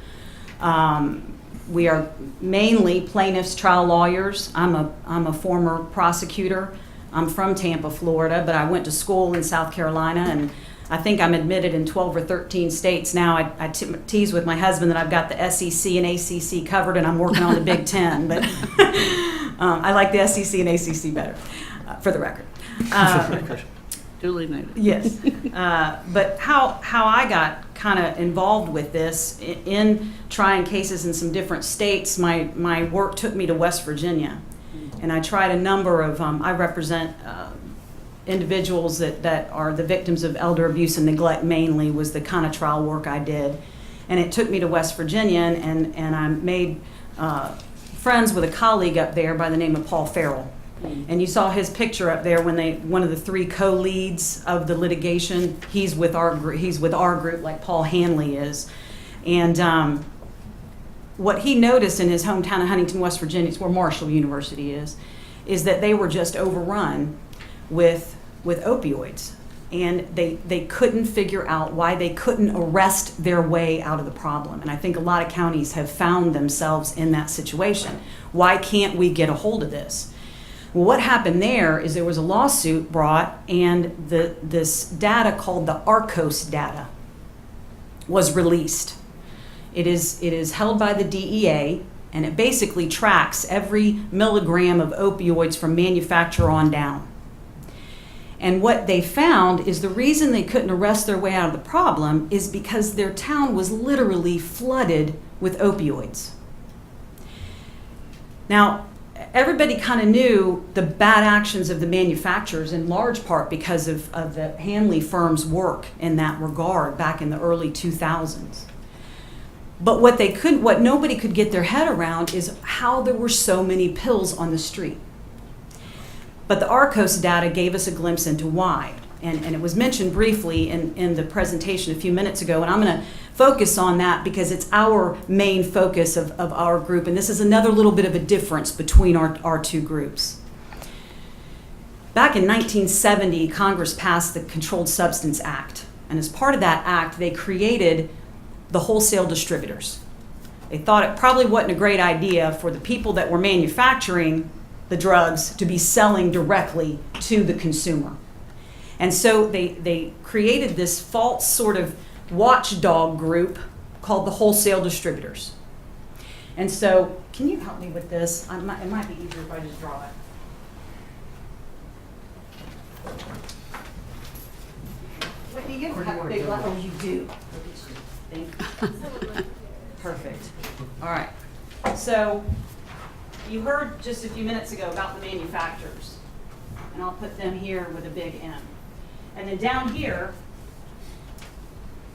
We are mainly plaintiffs' trial lawyers. I'm a former prosecutor. I'm from Tampa, Florida, but I went to school in South Carolina, and I think I'm admitted in 12 or 13 states now. I tease with my husband that I've got the SEC and ACC covered, and I'm working on the Big Ten, but I like the SEC and ACC better, for the record. Duly noted. Yes. But how I got kind of involved with this, in trying cases in some different states, my work took me to West Virginia. And I tried a number of, I represent individuals that are the victims of elder abuse and neglect mainly, was the kind of trial work I did. And it took me to West Virginia, and I made friends with a colleague up there by the name of Paul Farrell. And you saw his picture up there when one of the 3 co-leads of the litigation. He's with our group, like Paul Hanley is. And what he noticed in his hometown of Huntington, West Virginia, it's where Marshall University is that they were just overrun with opioids. And they couldn't figure out why they couldn't arrest their way out of the problem. And I think a lot of counties have found themselves in that situation. Why can't we get a hold of this? Well, what happened there is there was a lawsuit brought, and this data called the ARCOS data was released. It is held by the DEA, and it basically tracks every milligram of opioids from manufacturer on down. And what they found is the reason they couldn't arrest their way out of the problem is because their town was literally flooded with opioids. Now, everybody kind of knew the bad actions of the manufacturers, in large part because of the Hanley firm's work in that regard back in the early 2000s. But what nobody could get their head around is how there were so many pills on the street. But the ARCOS data gave us a glimpse into why. And it was mentioned briefly in the presentation a few minutes ago, and I'm going to focus on that because it's our main focus of our group, and this is another little bit of a difference between our two groups. Back in 1970, Congress passed the Controlled Substance Act, and as part of that act, they created the wholesale distributors. They thought it probably wasn't a great idea for the people that were manufacturing the drugs to be selling directly to the consumer. And so they created this false sort of watchdog group called the wholesale distributors. And so, can you help me with this? It might be easier if I just draw it. Whitney, you don't have a big level. Oh, you do. Thank you. Perfect. All right. So, you heard just a few minutes ago about the manufacturers. And I'll put them here with a big M. And then down here,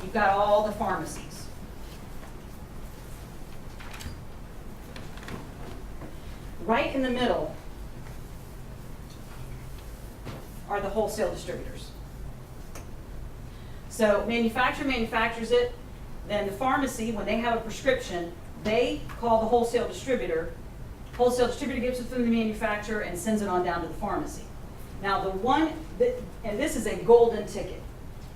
you've got all the pharmacies. Right in the middle are the wholesale distributors. So manufacturer manufactures it, then the pharmacy, when they have a prescription, they call the wholesale distributor. Wholesale distributor gives it from the manufacturer and sends it on down to the pharmacy. Now and this is a golden ticket.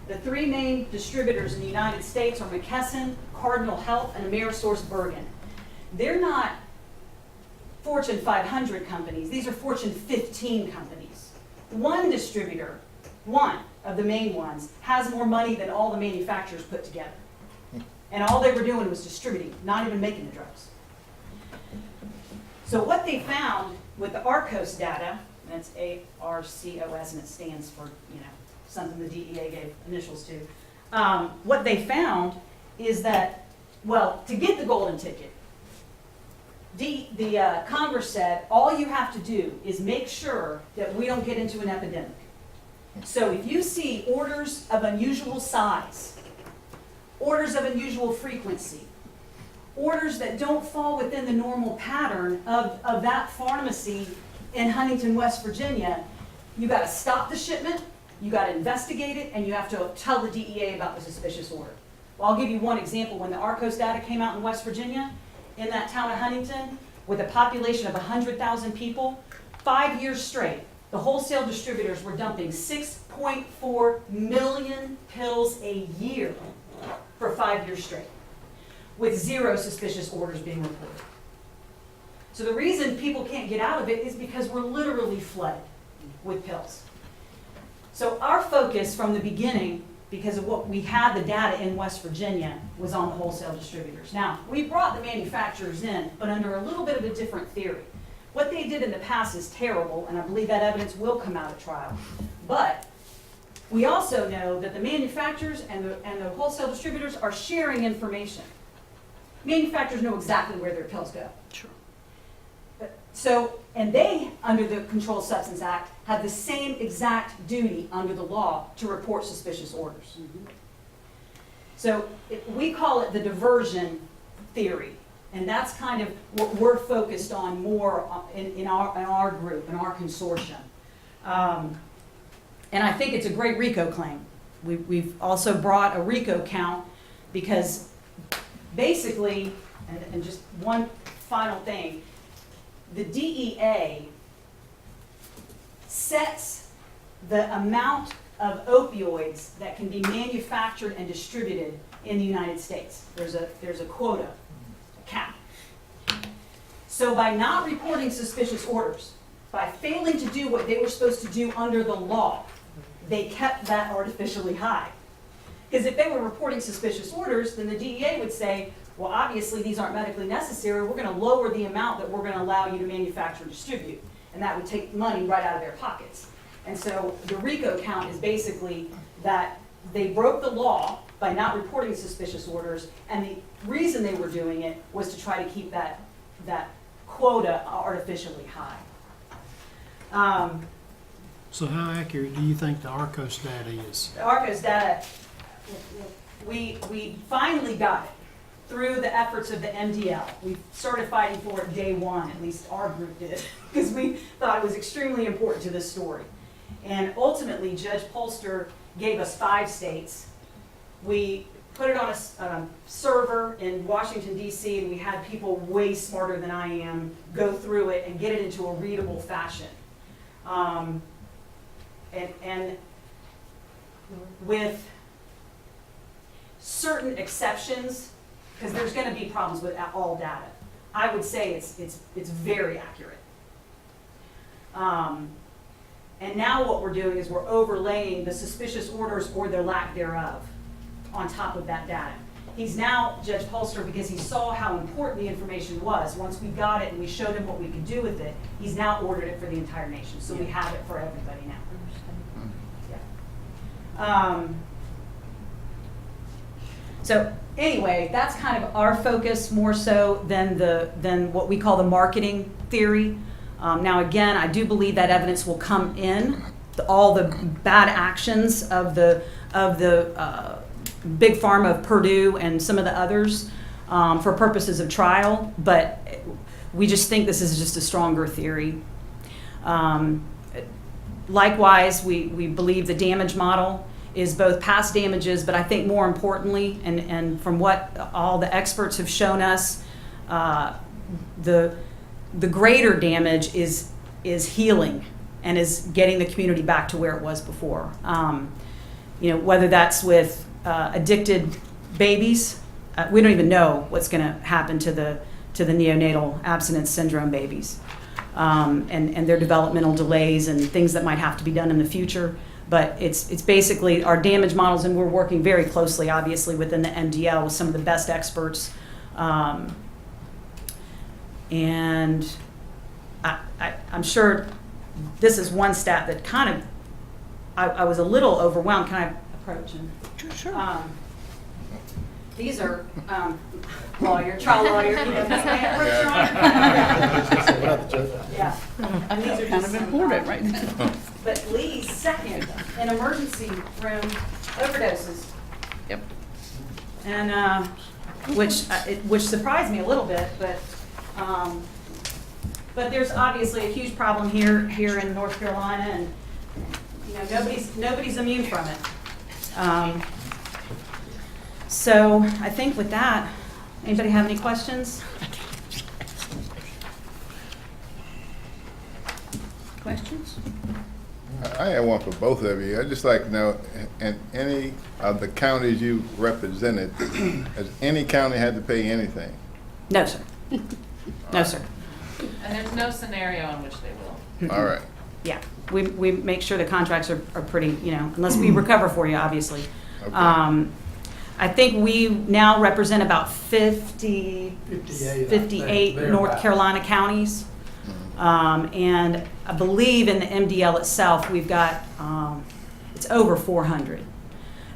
The 3 main distributors in the United States are McKesson, Cardinal Health, and AmeriSourceBergen. They're not Fortune 500 companies. These are Fortune 15 companies. One distributor, one of the main ones, has more money than all the manufacturers put together. And all they were doing was distributing, not even making the drugs. So what they found with the ARCOS data, and it's ARCOS, and it stands for, something the DEA gave initials to. What they found is that, well, to get the golden ticket, the Congress said, all you have to do is make sure that we don't get into an epidemic. So if you see orders of unusual size, orders of unusual frequency, orders that don't fall within the normal pattern of that pharmacy in Huntington, West Virginia, you got to stop the shipment, you got to investigate it, and you have to tell the DEA about the suspicious order. Well, I'll give you one example. When the ARCOS data came out in West Virginia, in that town of Huntington, with a population of 100,000 people, 5 years straight, the wholesale distributors were dumping 6.4 million pills a year for 5 years straight, with 0 suspicious orders being reported. So the reason people can't get out of it is because we're literally flooded with pills. So our focus from the beginning, because of what we had the data in West Virginia, was on the wholesale distributors. Now, we brought the manufacturers in, but under a little bit of a different theory. What they did in the past is terrible, and I believe that evidence will come out at trial. But we also know that the manufacturers and the wholesale distributors are sharing information. Manufacturers know exactly where their pills go. Sure. So, and they, under the Controlled Substance Act, have the same exact duty under the law to report suspicious orders. So we call it the diversion theory, and that's kind of what we're focused on more in our group, in our consortium. And I think it's a great RICO claim. We've also brought a RICO count because basically, and just one final thing, the DEA sets the amount of opioids that can be manufactured and distributed in the United States. There's a quota, a cap. So by not reporting suspicious orders, by failing to do what they were supposed to do under the law, they kept that artificially high. Because if they were reporting suspicious orders, then the DEA would say, well, obviously these aren't medically necessary. We're going to lower the amount that we're going to allow you to manufacture and distribute. And that would take money right out of their pockets. And so the RICO count is basically that they broke the law by not reporting suspicious orders, and the reason they were doing it was to try to keep that quota artificially high. So how accurate do you think the ARCOS data is? The ARCOS data, we finally got it through the efforts of the MDL. We started fighting for it day one, at least our group did, because we thought it was extremely important to this story. And ultimately, Judge Polster gave us 5 states. We put it on a server in Washington, D.C., and we had people way smarter than I am go through it and get it into a readable fashion. And with certain exceptions, because there's going to be problems with all data, I would say it's very accurate. And now what we're doing is we're overlaying the suspicious orders or their lack thereof on top of that data. He's now, Judge Polster, because he saw how important the information was, once we got it and we showed him what we could do with it, he's now ordered it for the entire nation. So we have it for everybody now. Yeah. So anyway, that's kind of our focus more so than what we call the marketing theory. Now again, I do believe that evidence will come in, all the bad actions of the big pharma of Purdue and some of the others for purposes of trial, but we just think this is just a stronger theory. Likewise, we believe the damage model is both past damages, but I think more importantly, and from what all the experts have shown us, the greater damage is healing and is getting the community back to where it was before. Whether that's with addicted babies, we don't even know what's going to happen to to the neonatal abstinence syndrome babies, and their developmental delays and things that might have to be done in the future. But it's basically our damage models, and we're working very closely, obviously, within the MDL with some of the best experts. And I'm sure this is one stat that kind of, I was a little overwhelmed. Can I approach? And, Sure. these are trial lawyer. You know, can I approach, Your Honor? Yeah. And these are Kind just of some, important right now. But Lee's second in emergency room overdoses. Yep. And, which surprised me a little bit, but there's obviously a huge problem here in North Carolina, and, you know, nobody's immune from it. So I think with that, anybody have any questions? Questions? I have one for both of you. I'd just like to know, in any of the counties you represented, has any county had to pay anything? No, sir. No, sir. And there's no scenario in which they will. All right. Yeah, we make sure the contracts are pretty, you know, unless we recover for you, obviously. Okay. I think we now represent about 58 North Carolina counties. And I believe in the MDL itself, we've got, it's over 400.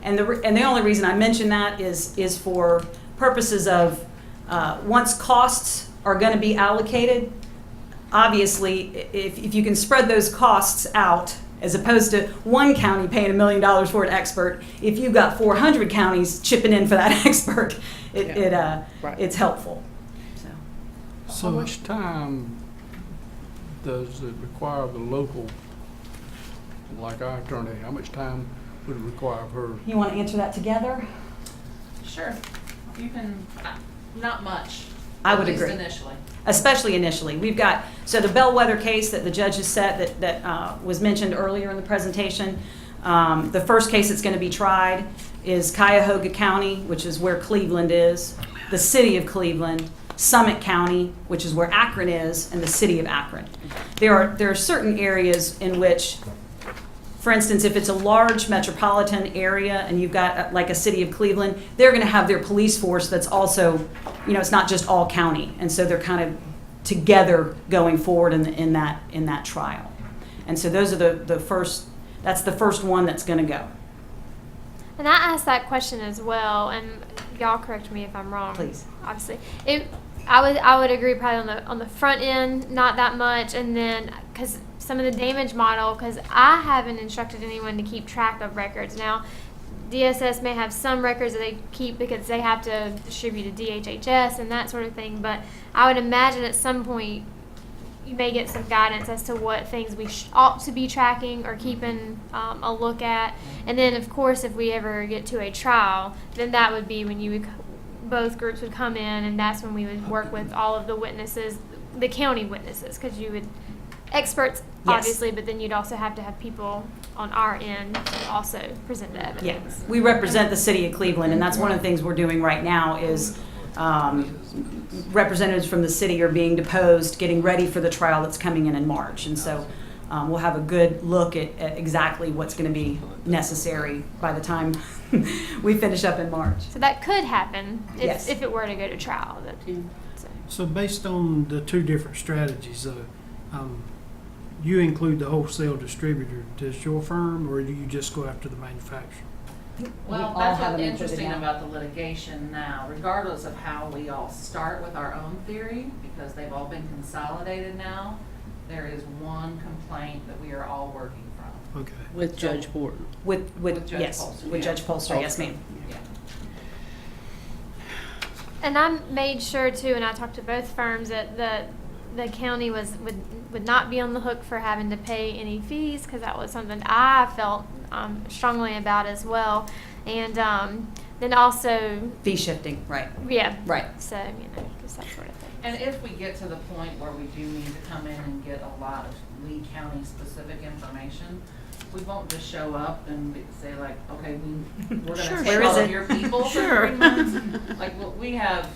And the only reason I mention that is for purposes of, once costs are going to be allocated, obviously, if you can spread those costs out, as opposed to one county paying $1 million for an expert, if you've got 400 counties chipping in for that expert, it's helpful. So. How much time does it require the local, like our attorney, how much time would it require of her? You want to answer that together? Sure. You can, not much. I would at least agree. Initially. Especially initially. We've got, so the bellwether case that the judge has set that was mentioned earlier in the presentation, the first case that's going to be tried is Cuyahoga County, which is where Cleveland is, the city of Cleveland, Summit County, which is where Akron is, and the city of Akron. There are certain areas in which, for instance, if it's a large metropolitan area and you've got like a city of Cleveland, they're going to have their police force that's also, you know, it's not just all county, and so they're kind of together going forward in that trial. And so those are the first. That's the first one that's going to go. And I asked that question as well, and y'all correct me if I'm wrong. Please. Obviously, I would agree probably on the front end, not that much, and then because some of the damage model, because I haven't instructed anyone to keep track of records. Now, DSS may have some records that they keep because they have to distribute to DHHS and that sort of thing, but I would imagine at some point you may get some guidance as to what things we ought to be tracking or keeping a look at. And then, of course, if we ever get to a trial, then that would be when both groups would come in, and that's when we would work with all of the witnesses, the county witnesses, because you would experts, obviously, but then you'd also have to have people on our end to also present the evidence. Yeah, we represent the city of Cleveland, and that's one of the things we're doing right now is representatives from the city are being deposed, getting ready for the trial that's coming in March. And so we'll have a good look at exactly what's going to be necessary by the time we finish up in March. So that could happen Yes. if it were to go to trial. So based on the two different strategies, you include the wholesale distributor. Does your firm, or do you just go after the manufacturer? Well, all that's have what's them included interesting now. about the litigation now, regardless of how we all start with our own theory, because they've all been consolidated now, there is one complaint that we are all working from. Okay. With Judge Borton. With Judge yes, Polster, with yeah. Judge Polster, yes, ma'am. Yeah. And I made sure too, and I talked to both firms, that the county would not be on the hook for having to pay any fees, because that was something I felt strongly about as well. And then also Fee shifting, right? yeah, Right. so just that sort of thing. And if we get to the point where we do need to come in and get a lot of Lee County specific information, we won't just show up and say like, okay, we're Sure. gonna Where take is all it? of your people Sure. for 3 months. Like we have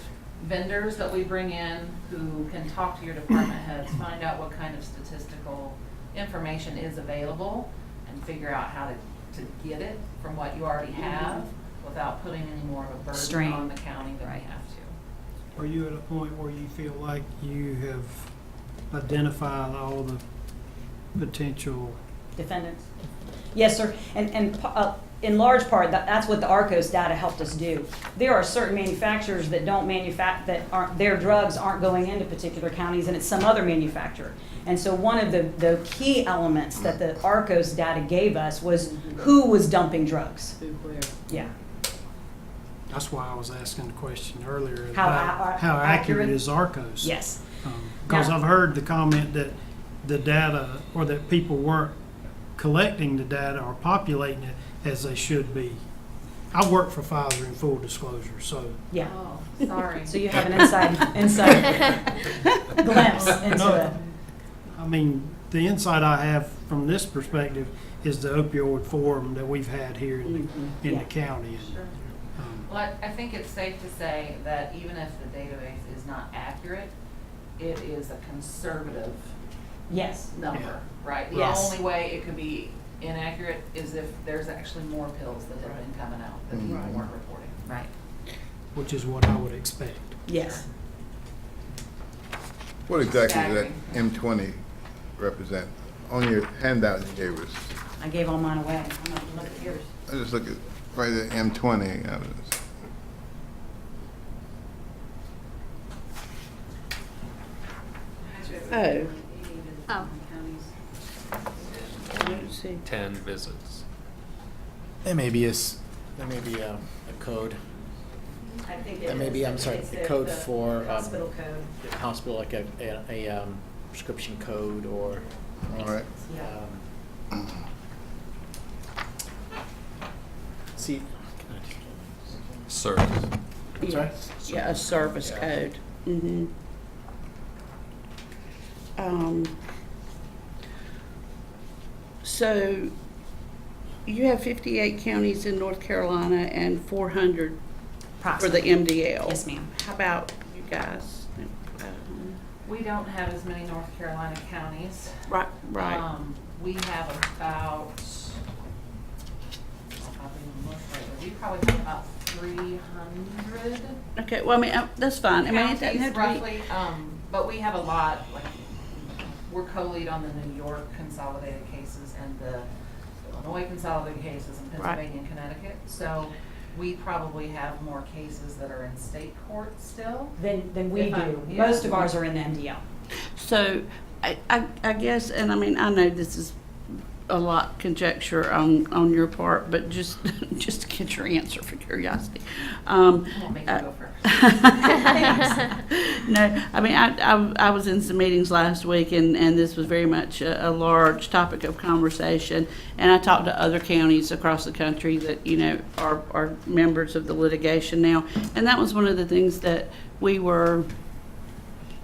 vendors that we bring in who can talk to your department heads, find out what kind of statistical information is available, and figure out how to get it from what you already have without putting any more of a burden Strain. on the county than we have to. Are you at a point where you feel like you have identified all the potential? Defendants? Yes, sir. And in large part, that's what the ARCOS data helped us do. There are certain manufacturers that don't that aren't, their drugs aren't going into particular counties, and it's some other manufacturer. And so one of the key elements that the ARCOS data gave us was who was dumping drugs. Who, where? Yeah. That's why I was asking the question earlier. How about how accurate is ARCOS? Yes. Because Now- I've heard the comment that the data, or that people weren't collecting the data or populating it as they should be. I work for Pfizer in full disclosure, so. Yeah. Oh, sorry. So you have an inside glimpse into No, it. I mean, the insight I have from this perspective is the opioid forum that we've had here in the Yeah. county. And, Sure. Well, I think it's safe to say that even if the database is not accurate, it is a conservative Yes. number, Yeah. right? The Yes. only way it could be inaccurate is if there's actually more pills that have been coming out that people weren't reporting. Right. which is what I would expect. Yes. What exactly does that Staggering. M20 represent? On your handout you gave us, I gave all mine away. I'm going to look at yours. I just look at right there, M20. Oh, Oh, let's see. 10 visits. There may be a code, I think That may be, I'm sorry, it's the code for, hospital code. the hospital, like a prescription code or, All right. Yeah. see, Service. sorry? Yeah, a service code. Mm-hmm. So you have 58 counties in North Carolina and 400 for the MDL. Yes, ma'am. How about you guys? We don't have as many North Carolina counties. Right, right. We have about, we probably have about 300 Okay, well, I mean, that's fine. I mean, it doesn't have counties to be. roughly, but we have a lot, like, we're co-lead on the New York consolidated cases and the Illinois consolidated cases and Pennsylvania and Connecticut. So we probably have more cases that are in state court still. Than we If I- do. yeah. Most of ours are in the MDL. So I guess, and I mean, I know this is a lot conjecture on your part, but just to get your answer for curiosity. I won't make you go first. No, I mean, I was in some meetings last week, and this was very much a large topic of conversation. And I talked to other counties across the country that, you know, are members of the litigation now. And that was one of the things that we were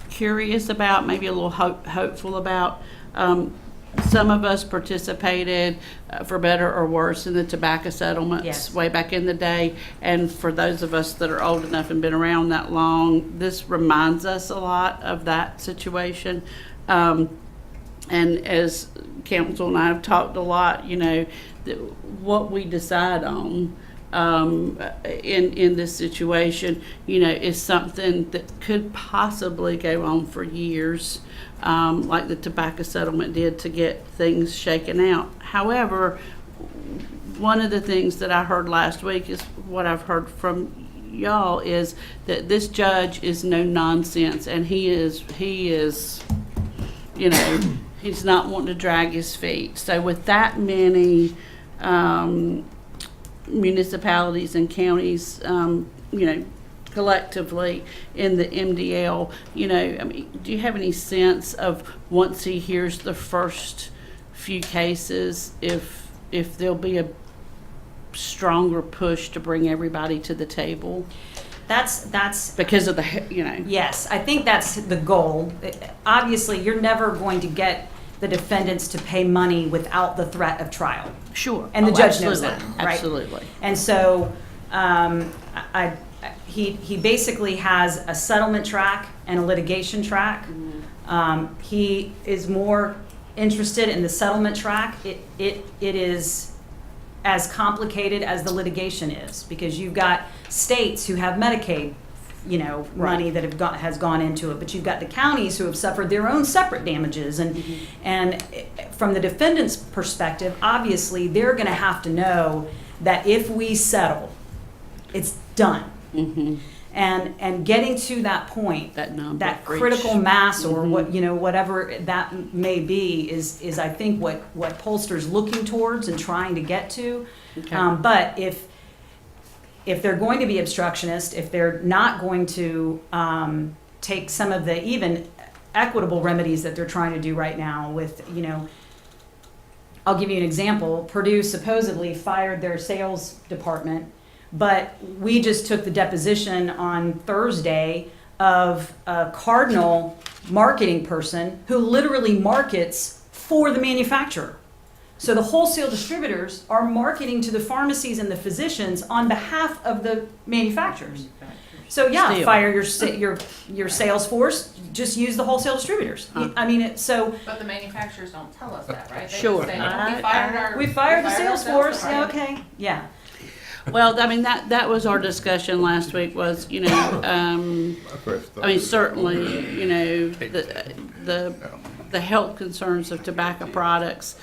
curious about, maybe a little hopeful about. Some of us participated, for better or worse, in the tobacco settlements Yes. way back in the day. And for those of us that are old enough and been around that long, this reminds us a lot of that situation. And as counsel and I have talked a lot, you know, what we decide on in this situation, you know, is something that could possibly go on for years, like the tobacco settlement did to get things shaken out. However, one of the things that I heard last week is what I've heard from y'all is that this judge is no nonsense, and he is, you know, he's not wanting to drag his feet. So with that many municipalities and counties, you know, collectively in the MDL, you know, I mean, do you have any sense of once he hears the first few cases, if there'll be a stronger push to bring everybody to the table That's because of the, you know? yes, I think that's the goal. Obviously, you're never going to get the defendants to pay money without the threat of trial. Sure. And the Oh, judge knows absolutely. that, right? Absolutely. And so, he basically has a settlement track and a litigation track. He is more interested in the settlement track. It is as complicated as the litigation is, because you've got states who have Medicaid, money that has gone into it, but you've got the counties who have suffered their own separate damages, and from the defendant's perspective, obviously they're going to have to know that if we settle, it's done. And getting to that point, that critical mass, or whatever that may be, is I think what Polster's looking towards and trying to get to. Okay. But if they're going to be obstructionist, if they're not going to take some of the even equitable remedies that they're trying to do right now with, I'll give you an example. Purdue supposedly fired their sales department, but we just took the deposition on Thursday of a Cardinal marketing person who literally markets for the manufacturer. So the wholesale distributors are marketing to the pharmacies and the physicians on behalf of the manufacturers. So yeah, Still. fire your sales force. Just use the wholesale distributors. I mean, But the manufacturers don't tell us that, right? They Sure. just say, we fired the sales force. Yeah, right? okay, yeah. Well, I mean, that was our discussion last week was, certainly, the health concerns of tobacco products,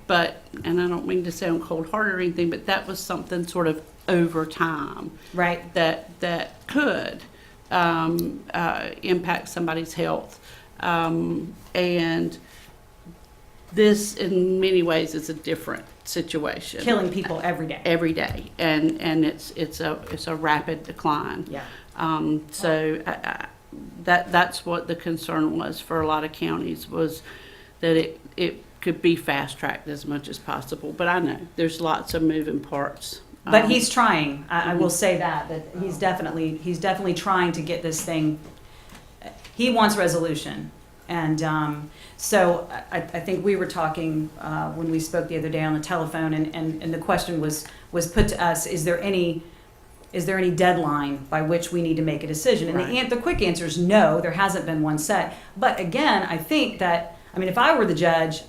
but, and I don't mean to sound cold-hearted or anything, but that was something sort of over time. Right. That could impact somebody's health. And this, in many ways, is a different situation. Killing people every day. Every day, and it's a rapid decline. Yeah. So that's what the concern was for a lot of counties, was that it could be fast tracked as much as possible. But I know there's lots of moving parts. But he's trying. I will say that he's definitely trying to get this thing. He wants resolution, and so I think we were talking when we spoke the other day on the telephone, and the question was put to us: Is there any deadline by which we need to make a decision? And Right. the quick answer is no. There hasn't been one set. But again, I think that if I were the judge,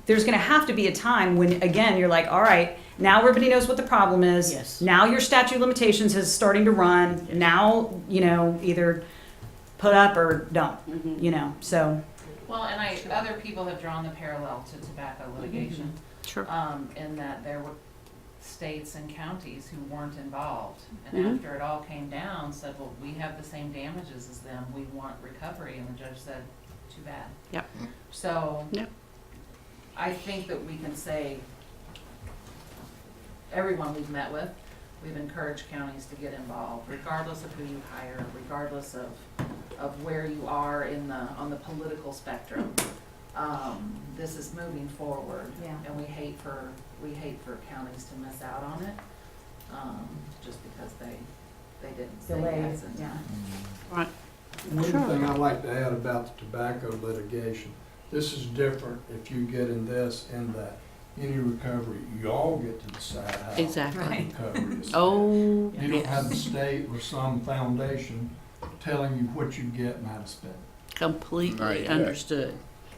there's going to have to be a time when, again, you're like, all right, now everybody knows what the problem is. Yes. Now your statute of limitations is starting to run. Now, either put up or don't, so. Well, and other people have drawn the parallel to tobacco litigation. Sure. In that there were states and counties who weren't involved. And after it all came down, said, well, we have the same damages as them. We want recovery. And the judge said, too bad. Yep. So Yep. I think that we can say, everyone we've met with, we've encouraged counties to get involved, regardless of who you hire, regardless of where you are on the political spectrum. This is moving forward, Yeah. and we hate for counties to miss out on it, just because they didn't say Delays, yes in yeah. time. Right. Another thing I'd like to add about the tobacco litigation, this is different if you get in this and that. Any recovery, you all get to decide how Exactly. the Right. recovery is. Oh, You don't have the state or some foundation telling you what you get and how to spend it. completely Not yet. understood.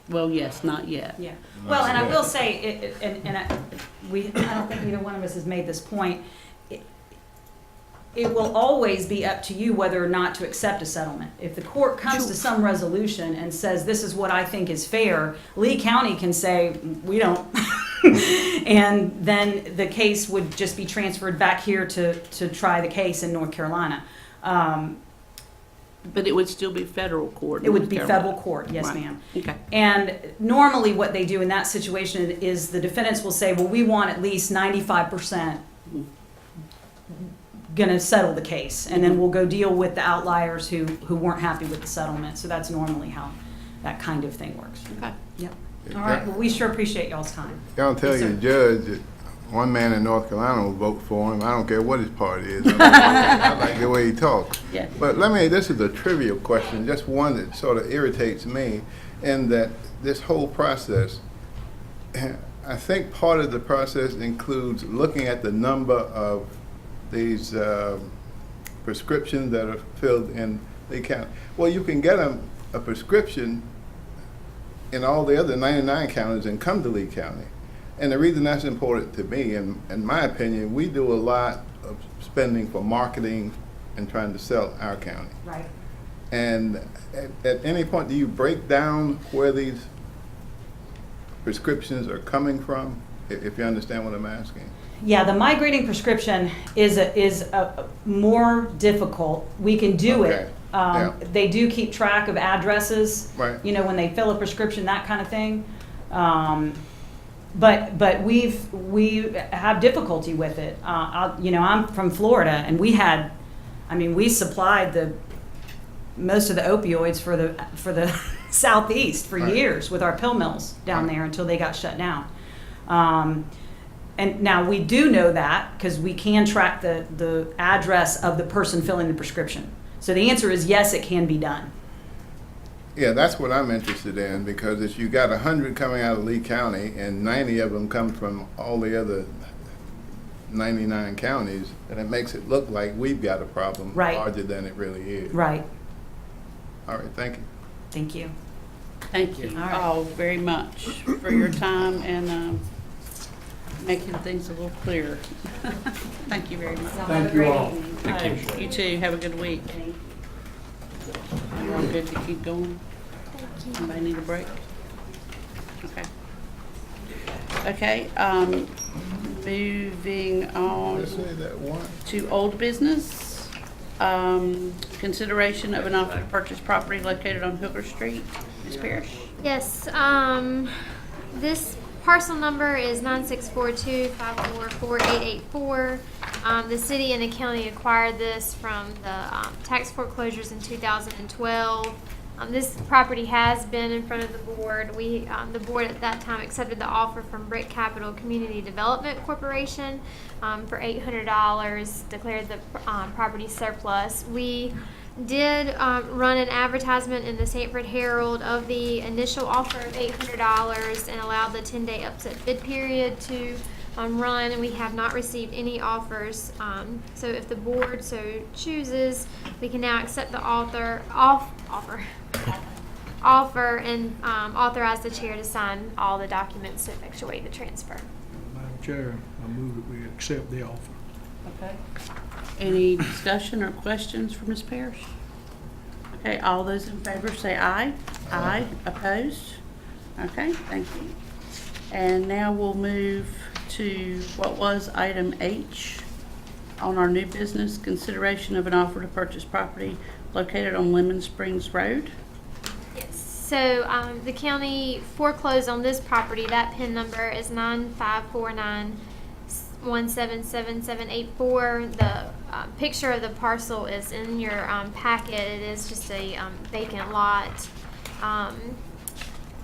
Well, yes, not yet. Yeah. Well, and I will say, I don't think either one of us has made this point. It will always be up to you whether or not to accept a settlement. If the court comes to some resolution and says, this is what I think is fair, Lee County can say, we don't. And then the case would just be transferred back here to try the case in North Carolina. But it would still be federal court. in It would North be Carolina. federal court, yes, Right. ma'am. Okay. And normally what they do in that situation is the defendants will say, well, we want at least 95% gonna settle the case. And then we'll go deal with the outliers who weren't happy with the settlement. So that's normally how that kind of thing works. Okay. Yep. All right, well, we sure appreciate y'all's time. Y'all tell Yes, your sir. judge that one man in North Carolina will vote for him. I don't care what his party is. I like the way he talks. Yeah. But this is a trivial question, just one that sort of irritates me, in that this whole process, I think part of the process includes looking at the number of these prescriptions that are filled in Lee County. Well, you can get a prescription in all the other 99 counties and come to Lee County. And the reason that's important to me, in my opinion, we do a lot of spending for marketing and trying to sell our county. Right. And at any point, do you break down where these prescriptions are coming from, if you understand what I'm asking? Yeah, the migrating prescription is a more difficult. We can do Okay. it. Yeah. They do keep track of addresses. Right. You know, when they fill a prescription, that kind of thing. But we have difficulty with it. I'm from Florida, and we supplied most of the opioids for the Southeast for Right. years with our pill mills down Right. there until they got shut down. And now we do know that because we can track the address of the person filling the prescription. So the answer is yes, it can be done. Yeah, that's what I'm interested in, because if you got 100 coming out of Lee County and 90 of them come from all the other 99 counties, then it makes it look like we've got a problem Right. larger than it really is. Right. All right, thank you. Thank you. Thank you All right. all very much for your time and making things a little clearer. Thank you very much. Thank you all. You too. Have a good week. You all good to keep going? Anybody need a break? Okay. Okay, moving on Let's say that one. to old business. Consideration of an offer to purchase property located on Hooker Street. Ms. Parrish? Yes, this parcel number is 9642544884. The city and the county acquired this from the tax foreclosures in 2012. This property has been in front of the board. The board at that time accepted the offer from Brick Capital Community Development Corporation for $800, declared the property surplus. We did run an advertisement in the Sanford Herald of the initial offer of $800 and allowed the 10-day upset bid period to run, and we have not received any offers. So if the board so chooses, we can now accept the offer and authorize the chair to sign all the documents to effectuate the transfer. Madam Chair, I move that we accept the offer. Okay. Any discussion or questions for Ms. Parrish? Okay, all those in favor say aye. Aye. Opposed? Okay, thank you. And now we'll move to what was item H on our new business, consideration of an offer to purchase property located on Lemon Springs Road. Yes, so the county foreclosed on this property. That PIN number is 95491777784. The picture of the parcel is in your packet. It is just a vacant lot.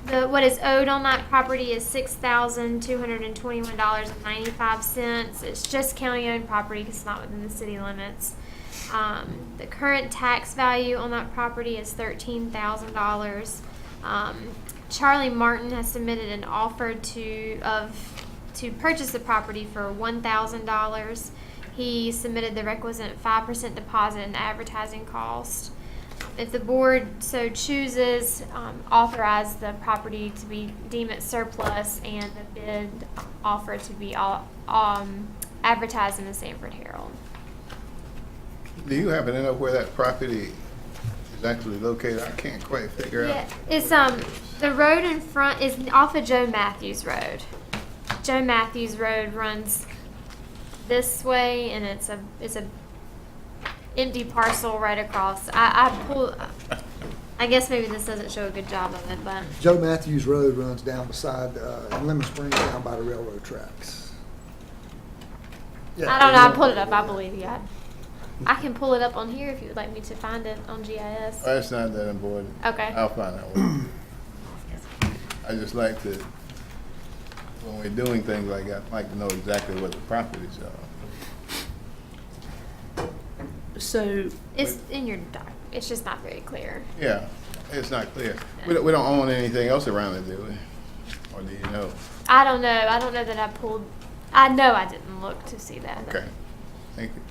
What is owed on that property is $6,221.95. It's just county-owned property because it's not within the city limits. The current tax value on that property is $13,000. Charlie Martin has submitted an offer to purchase the property for $1,000. He submitted the requisite 5% deposit and advertising cost. If the board so chooses, authorize the property to be deemed it surplus and the bid offer to be advertised in the Sanford Herald. Do you happen to know where that property is actually located? I can't quite figure out. Yeah, it's the road in front is off of Joe Matthews Road. Joe Matthews Road runs this way, and it's a empty parcel right across. I guess maybe this doesn't show a good job of it, but Joe Matthews Road runs down beside Lemon Springs, down by the railroad tracks. Yeah, I don't know. I pulled it up. I believe you. I can pull it up on here if you would like me to find it on GIS. That's not that important. Okay. I'll find out. I just like to, when we're doing things like that, I like to know exactly what the properties are. So It's in your doc. It's just not very clear. Yeah, it's not clear. We don't own anything else around it, do we? Or do you know? I don't know. I don't know that I pulled. I know I didn't look to see that. Okay, thank you.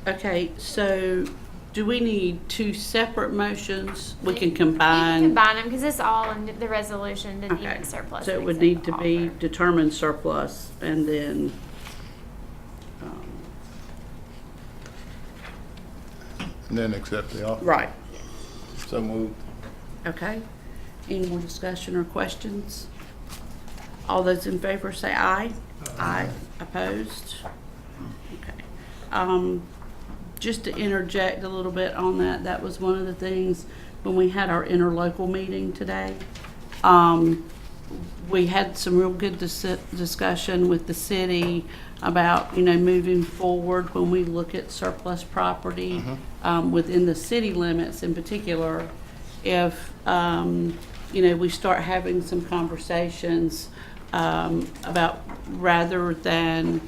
Okay, so do we need two separate motions? We can You can combine. combine them, because it's all in the resolution, the Okay, deemed surplus. so it would except need the to be offer. determined surplus and then, And then accept the offer. right, So moved. okay. Any more discussion or questions? All those in favor say aye. Aye. Opposed? Okay. Just to interject a little bit on that, that was one of the things when we had our interlocal meeting today. We had some real good discussion with the city about, moving forward when we look at surplus property within the city limits in particular. If, we start having some conversations about rather than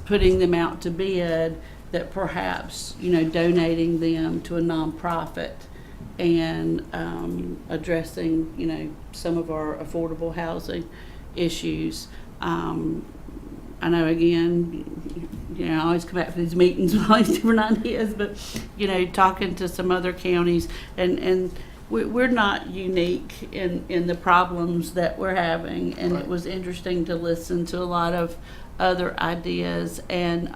putting them out to bid, that perhaps, donating them to a nonprofit and addressing, some of our affordable housing issues. I know, again, I always come back for these meetings with all these different ideas, but, talking to some other counties, and we're not unique in the problems that we're having, and it was interesting to listen to a lot of other ideas, and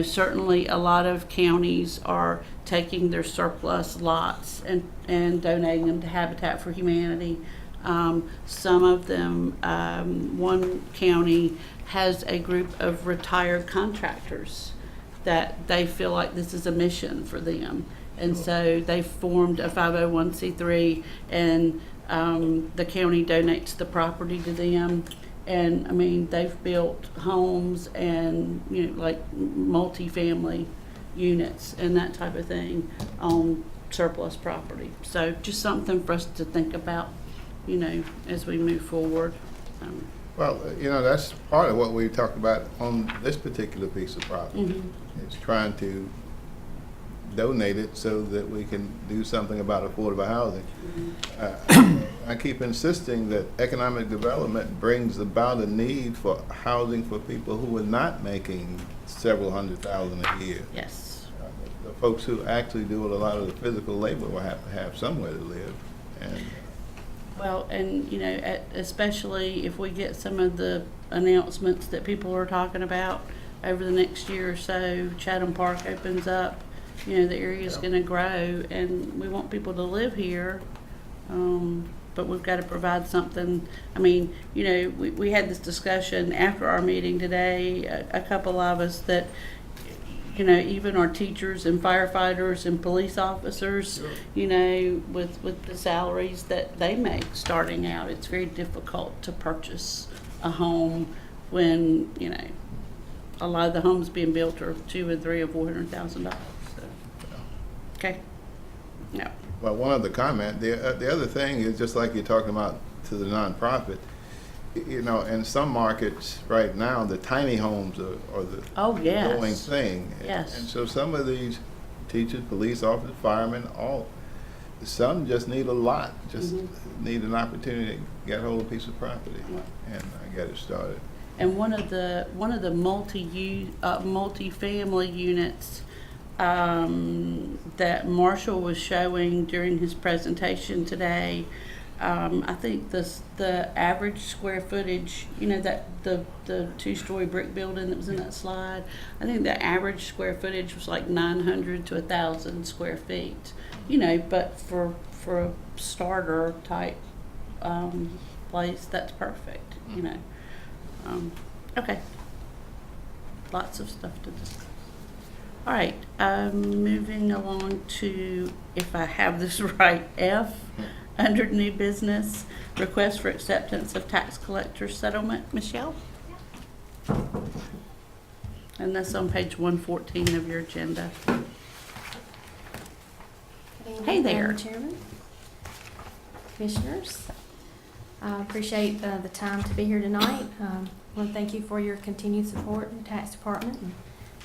certainly a lot of counties are taking their surplus lots and donating them to Habitat for Humanity. Some of them, one county has a group of retired contractors that they feel like this is a mission for them. And so they formed a 501c3, and the county donates the property to them. And I mean, they've built homes and, like multi-family units and that type of thing on surplus property. So just something for us to think about, as we move forward. Well, that's part of what we talked about on this particular piece of property. It's trying to donate it so that we can do something about affordable housing. I keep insisting that economic development brings about a need for housing for people who are not making several $100,000 a year. Yes. The folks who actually do a lot of the physical labor will have to have somewhere to live. And Well, and, especially if we get some of the announcements that people are talking about over the next year or so, Chatham Park opens up, the area's gonna grow, and we want people to live here. But we've got to provide something. I mean, we had this discussion after our meeting today, a couple of us, that, even our teachers and firefighters and police officers, with the salaries that they make starting out, it's very difficult to purchase a home when, a lot of the homes being built are $200,000 and $300,000 or $400,000. So, okay. Yeah. well, one other comment, the other thing is, just like you're talking about to the nonprofit, in some markets right now, the tiny homes are the going thing. Yes. And so some of these teachers, police officers, firemen, some just need a lot, just need an opportunity to get hold of a piece of property and get it started. And one of the multi-family units that Marshall was showing during his presentation today, I think the average square footage, that the 2-story brick building that was in that slide, I think the average square footage was like 900 to 1,000 square feet. But for a starter type place, that's perfect. Okay. Lots of stuff to discuss. All right, moving along to, if I have this right, F, under new business, request for acceptance of tax collector settlement. Michelle? And that's on page 114 of your agenda. Hey there. Madam Chairman, Commissioners, I appreciate the time to be here tonight. I want to thank you for your continued support in the Tax Department and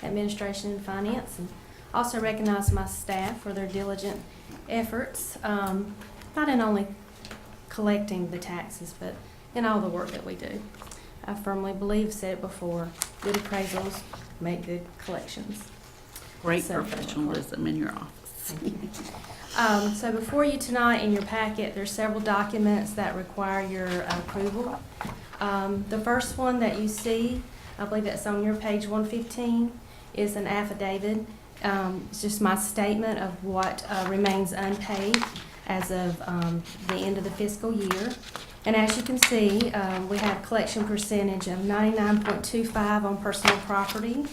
Administration and Finance, and also recognize my staff for their diligent efforts, not in only collecting the taxes, but in all the work that we do. I firmly believe, said it before, good appraisals, make good collections. Great So- professionalism in your office. So before you tonight in your packet, there's several documents that require your approval. The first one that you see, I believe that's on your page 115, is an affidavit. It's just my statement of what remains unpaid as of the end of the fiscal year. And as you can see, we have collection percentage of 99.25 on personal property,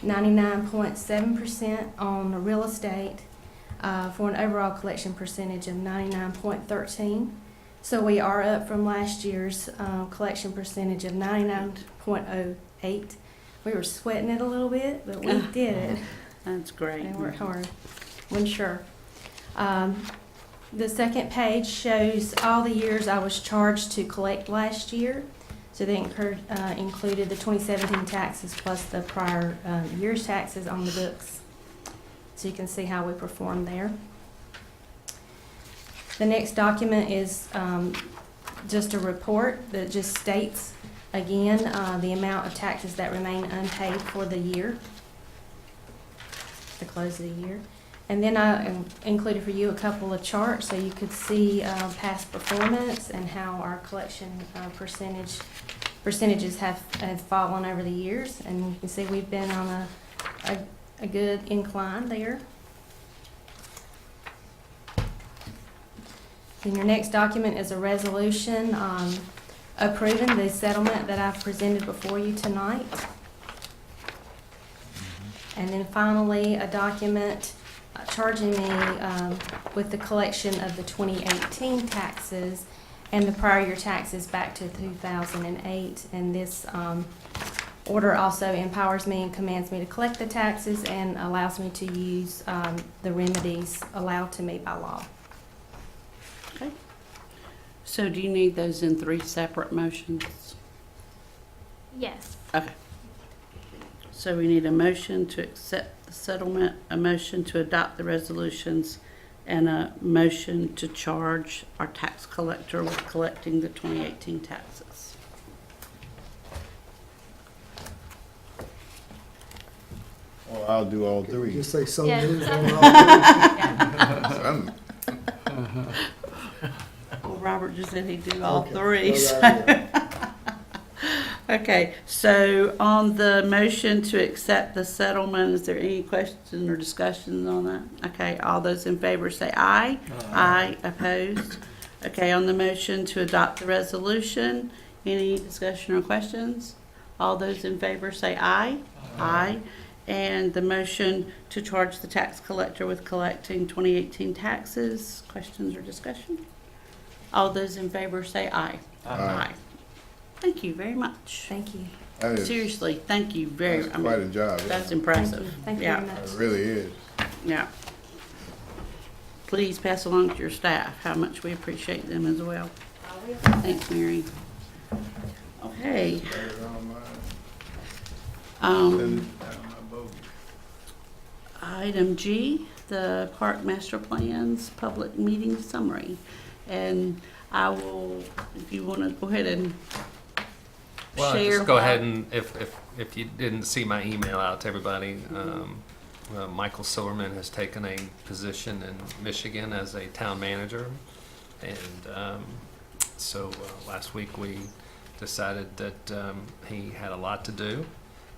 99.7% on the real estate, for an overall collection percentage of 99.13. So we are up from last year's collection percentage of 99.08. We were sweating it a little bit, but we did it. That's great. I worked hard. Wasn't sure. The second page shows all the years I was charged to collect last year. So they included the 2017 taxes plus the prior year's taxes on the books. So you can see how we performed there. The next document is just a report that just states, again, the amount of taxes that remain unpaid for the year, the close of the year. And then I included for you a couple of charts so you could see past performance and how our collection percentages have fallen over the years. And you can see we've been on a good incline there. And your next document is a resolution approving the settlement that I've presented before you tonight. And then finally, a document charging me with the collection of the 2018 taxes and the prior year taxes back to 2008. And this order also empowers me and commands me to collect the taxes and allows me to use the remedies allowed to me by law. Okay. So do you need those in 3 separate motions? Yes. Okay. So we need a motion to accept the settlement, a motion to adopt the resolutions, and a motion to charge our tax collector with collecting the 2018 taxes. Well, I'll do all 3. Just say so Yes. moved. Well, Robert just said he'd do all Okay. 3. Well, So. there Okay, so on the motion to accept the settlement, is there any questions or discussions on that? Okay, all those in favor say aye. Aye. Opposed? Okay, on the motion to adopt the resolution, any discussion or questions? All those in favor say aye. Aye. And the motion to charge the tax collector with collecting 2018 taxes, questions or discussion? All those in favor say aye. Aye. Thank you very much. Thank you. That is Seriously, thank you very that's quite a job. Yeah. That's impressive. Thank you Yeah, very much. It really is. yeah. Please pass along to your staff how much we appreciate them as well. Thanks, Mary. Okay. Item G, the Park Master Plan's public meeting summary. And I will, if you want to go ahead and Well, share. just go ahead and, if you didn't see my email out to everybody, Michael Silverman has taken a position in Michigan as a town manager. And so last week we decided that he had a lot to do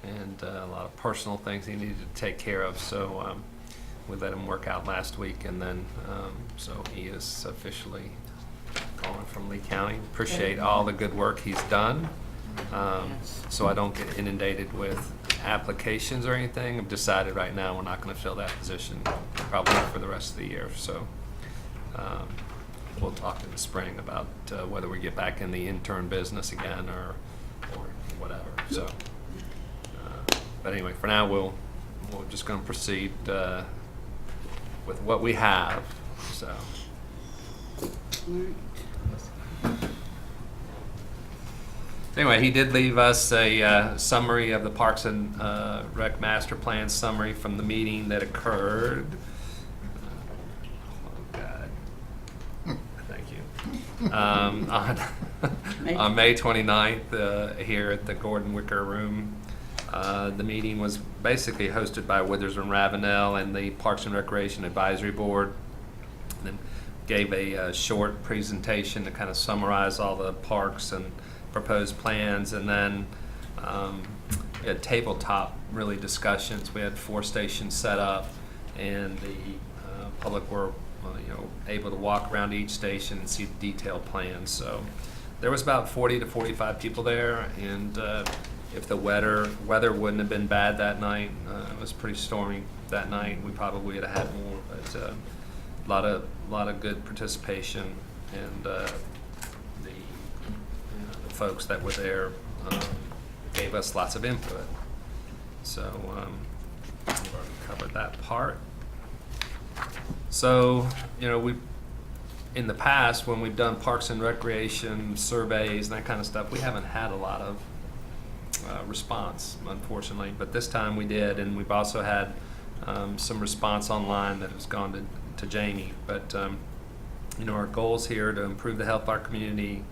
and a lot of personal things he needed to take care of. So we let him work out last week, and then so he is officially calling from Lee County. Appreciate all the good work he's done. So I don't get inundated with applications or anything. I've decided right now we're not going to fill that position probably for the rest of the year. So we'll talk in the spring about whether we get back in the intern business again or whatever. So, but anyway, for now we're just going to proceed with what we have. So. Anyway, he did leave us a summary of the Parks and Rec Master Plan summary from the meeting that occurred. Oh, God. Thank you. On May 29th, here at the Gordon Wicker Room. The meeting was basically hosted by Withers and Ravenel and the Parks and Recreation Advisory Board. And then gave a short presentation to kind of summarize all the parks and proposed plans, and then we had tabletop really discussions. We had 4 stations set up, and the public were able to walk around each station and see the detailed plans. So there was about 40 to 45 people there, and if the weather wouldn't have been bad that night, it was pretty stormy that night, we probably would have had more. But a lot of good participation, and the folks that were there gave us lots of input. So we've already covered that part. So we in the past, when we've done parks and recreation surveys and that kind of stuff, we haven't had a lot of response, unfortunately. But this time we did, and we've also had some response online that has gone to Jamie. But our goals here to improve the health of our community,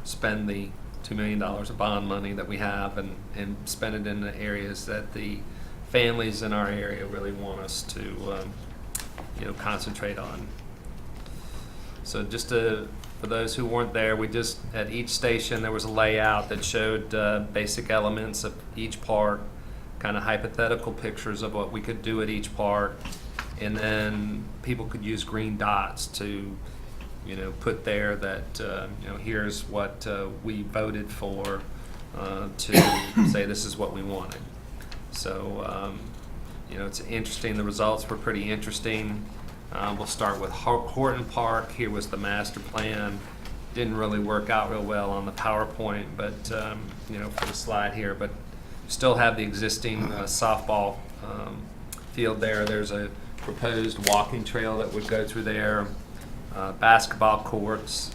spend the $2 million of bond money that we have, and spend it in the areas that the families in our area really want us to concentrate on. So just for those who weren't there, at each station there was a layout that showed basic elements of each park, kind of hypothetical pictures of what we could do at each park, and then people could use green dots to put there that here's what we voted for, to say this is what we wanted. So it's interesting. The results were pretty interesting. We'll start with Horton Park. Here was the master plan. Didn't really work out real well on the PowerPoint, but for the slide here. But still have the existing softball field there. There's a proposed walking trail that would go through there. Basketball courts,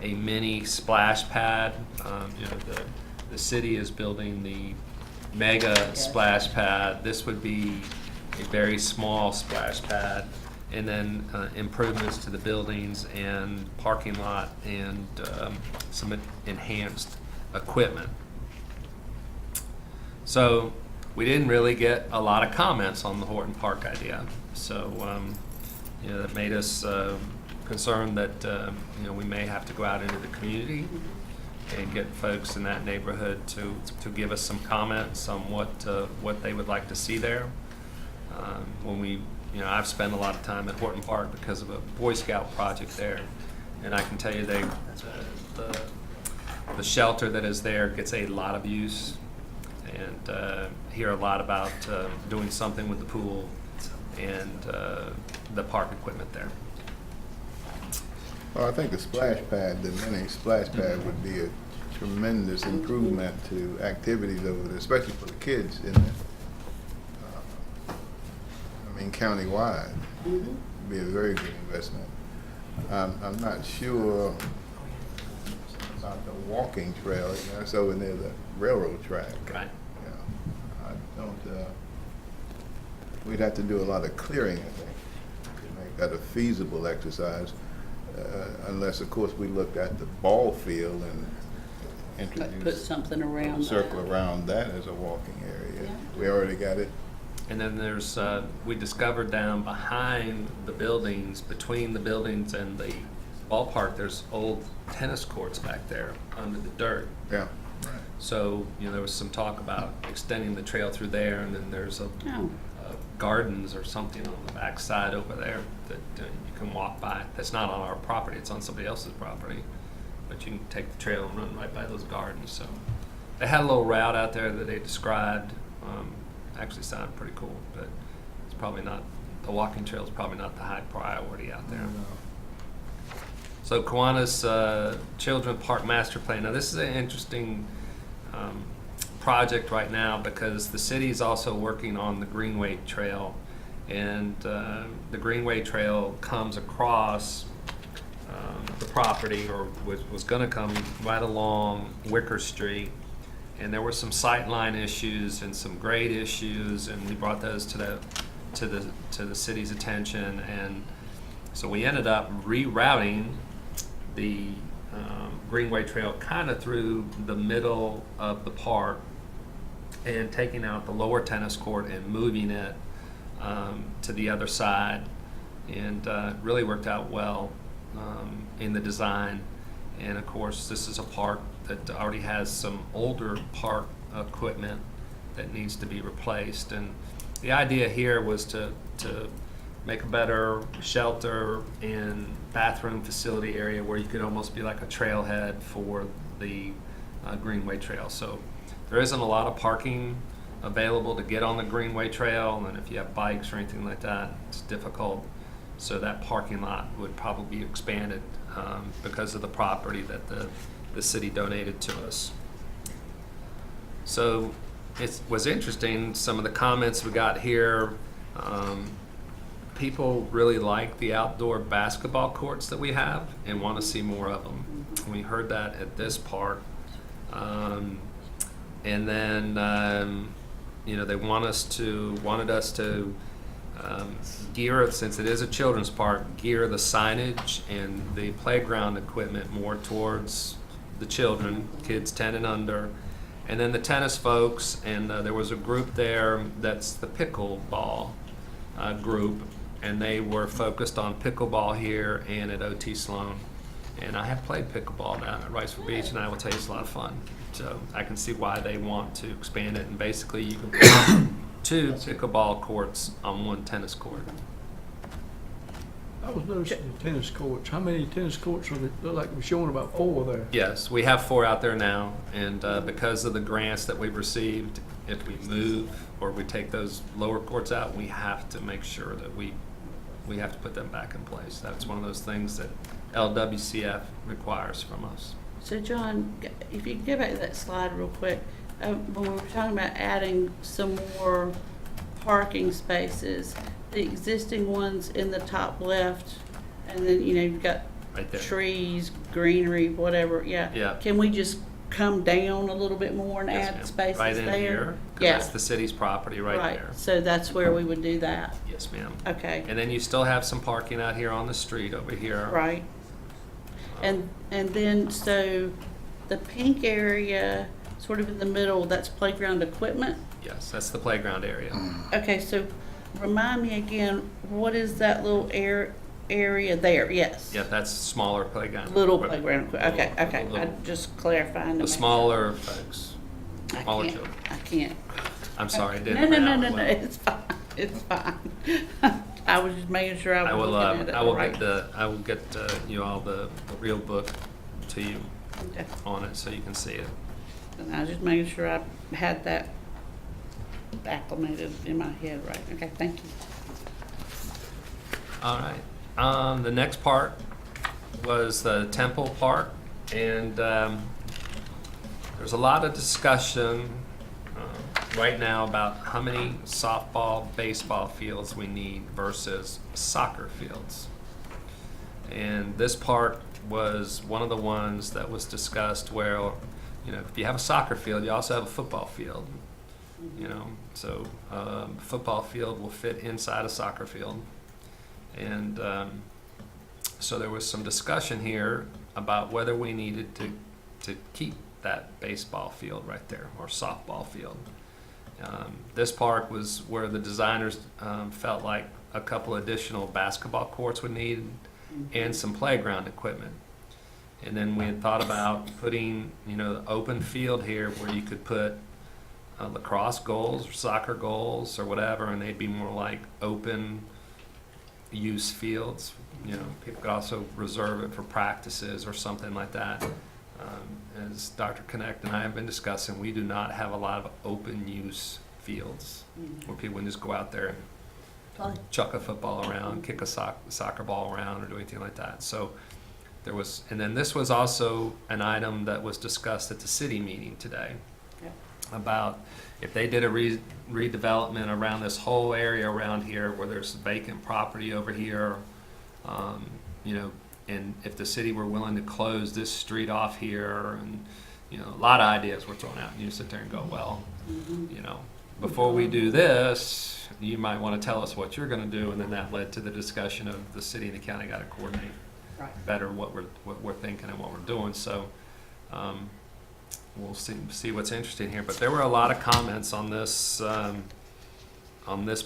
a mini splash pad. The city is building the mega splash pad. This would be a very small splash pad, and then improvements to the buildings and parking lot, and some enhanced equipment. So we didn't really get a lot of comments on the Horton Park idea. So that made us concerned that we may have to go out into the community and get folks in that neighborhood to give us some comments on what they would like to see there. I've spent a lot of time at Horton Park because of a Boy Scout project there, and I can tell you the shelter that is there gets a lot of use, and hear a lot about doing something with the pool and the park equipment there. Well, I think the splash pad, the mini splash pad, would be a tremendous improvement to activities over there, especially for the kids in it. Countywide. It'd be a very good investment. I'm not sure about the walking trail. It's over near the railroad track. Right. I don't. We'd have to do a lot of clearing, I think, to make that a feasible exercise. Unless, of course, we looked at the ball field and introduced Put something around circle around that as a walking area. Yeah. We already got it. And then there's, we discovered down behind the buildings, between the buildings and the ballpark, there's old tennis courts back there under the dirt. Yeah. Right. So, there was some talk about extending the trail through there, and then there's gardens or something on the back side over there that you can walk by. That's not on our property, it's on somebody else's property. But you can take the trail and run right by those gardens. So they had a little route out there that they described. Actually sounded pretty cool, but it's probably not, the walking trail is probably not the high priority out there. No. So Kiwanis Children Park Master Plan. Now this is an interesting project right now because the city is also working on the Greenway Trail, and the Greenway Trail comes across the property, or was going to come right along Wicker Street. And there were some sightline issues and some grade issues, and we brought those to the city's attention. And so we ended up rerouting the Greenway Trail kind of through the middle of the park, and taking out the lower tennis court and moving it to the other side, and it really worked out well in the design. And of course, this is a park that already has some older park equipment that needs to be replaced. And the idea here was to make a better shelter and bathroom facility area where you could almost be like a trailhead for the Greenway Trail. So there isn't a lot of parking available to get on the Greenway Trail, and if you have bikes or anything like that, it's difficult. So that parking lot would probably be expanded because of the property that the city donated to us. So it was interesting, some of the comments we got here. People really like the outdoor basketball courts that we have and want to see more of them. We heard that at this park. And then, they wanted us to gear, since it is a children's park, gear the signage and the playground equipment more towards the children, kids 10 and under. And then the tennis folks, and there was a group there that's the pickleball group, and they were focused on pickleball here and at OT Sloan. And I have played pickleball down at Riceford Beach, and I will tell you it's a lot of fun. So I can see why they want to expand it, and basically you can put 2 pickleball courts on 1 tennis court. I was noticing the tennis courts. How many tennis courts are there? Look like we're showing about 4 there. Yes, we have 4 out there now, and because of the grants that we've received, if we move or we take those lower courts out, we have to make sure that we have to put them back in place. That's one of those things that LWCF requires from us. So John, if you can go back to that slide real quick, when we were talking about adding some more parking spaces, the existing ones in the top left, and then, you've got Right there. trees, greenery, whatever, yeah. Yeah. Can we just come down a little bit more and Yes, add ma'am. spaces Right in there? here, 'cause Yeah. that's the city's property right there. So that's where we would do that, Yes, ma'am. okay, And then you still have some parking out here on the street over here. right. And then, so the pink area, sort of in the middle, that's playground equipment? Yes, that's the playground area. Okay, so remind me again, what is that little area there? Yes. Yeah, that's smaller playground. Little equipment. playground equipment. Okay, Little- okay. little- I'm just clarifying. The smaller folks, I smaller can't. children. I can't. I'm sorry, I didn't. No, no, lay no, out no, no. well. It's fine. It's fine. I was just making sure I I was will. looking at it I will right. get you all the real book to you Okay. on it so you can see it. And I was just making sure I had that acclimated in my head right. Okay, thank you. All right. The next part was the Temple Park, and there's a lot of discussion right now about how many softball, baseball fields we need versus soccer fields. And this park was one of the ones that was discussed where, if you have a soccer field, you also have a football field. So football field will fit inside a soccer field. And so there was some discussion here about whether we needed to keep that baseball field right there, or softball field. This park was where the designers felt like a couple additional basketball courts would need and some playground equipment. And then we had thought about putting, the open field here where you could put lacrosse goals or soccer goals or whatever, and they'd be more like open use fields. People could also reserve it for practices or something like that. As Dr. Connect and I have been discussing, we do not have a lot of open use fields where people can just go out there and chuck a football around, kick a soccer ball around, or do anything like that. So there was, and then this was also an item that was discussed at the city meeting today about if they did a redevelopment around this whole area around here where there's vacant property over here, and if the city were willing to close this street off here, and a lot of ideas were thrown out, and you sit there and go, well, before we do this, you might want to tell us what you're going to do, and then that led to the discussion of the city and the county got to coordinate better what we're thinking and what we're doing. So we'll see what's interesting here. But there were a lot of comments on this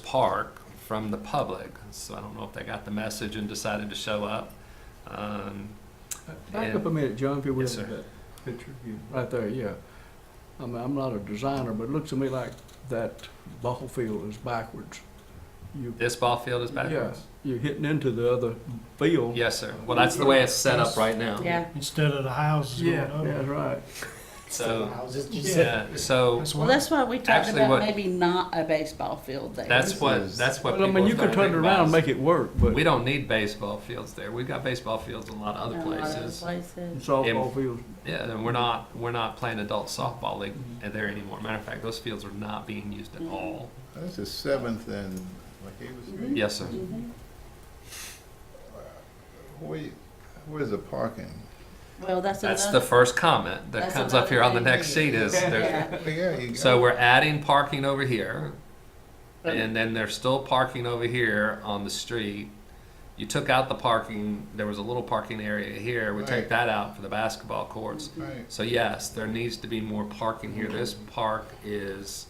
park from the public. So I don't know if they got the message and decided to show up. Back up a minute, John, if you will. Yes, sir. That picture, right there, yeah. I mean, I'm not a designer, but it looks to me like that ball field is backwards. This ball field is backwards? Yeah, you're hitting into the other field. Yes, sir. Well, that's the way it's set up right now. Yeah. Instead of the houses going Yeah, over. that's right. So, Houses, you yeah, said. so Well, that's why we talked Actually, about what- maybe not a baseball field there. that's what Well, I mean, people you could are turn it thinking around and about. make it work, but We don't need baseball fields there. We've got baseball fields in a lot of other A lot of places. places. softball fields. Yeah, and we're not playing adult softball league there anymore. Matter of fact, those fields are not being used at all. This is 7th and Lackawanna Street. Yes, sir. Mhm. Where's the parking? Well, that's That's another. the first comment that That's comes up here on the another next thing. sheet is there's, Yeah. Yeah, so we're adding parking over here, But- and then there's still parking over here on the street. You took out the parking, there was a little parking area here, we Right. take that out for the basketball courts. Right. So yes, there needs to be more parking here. This park is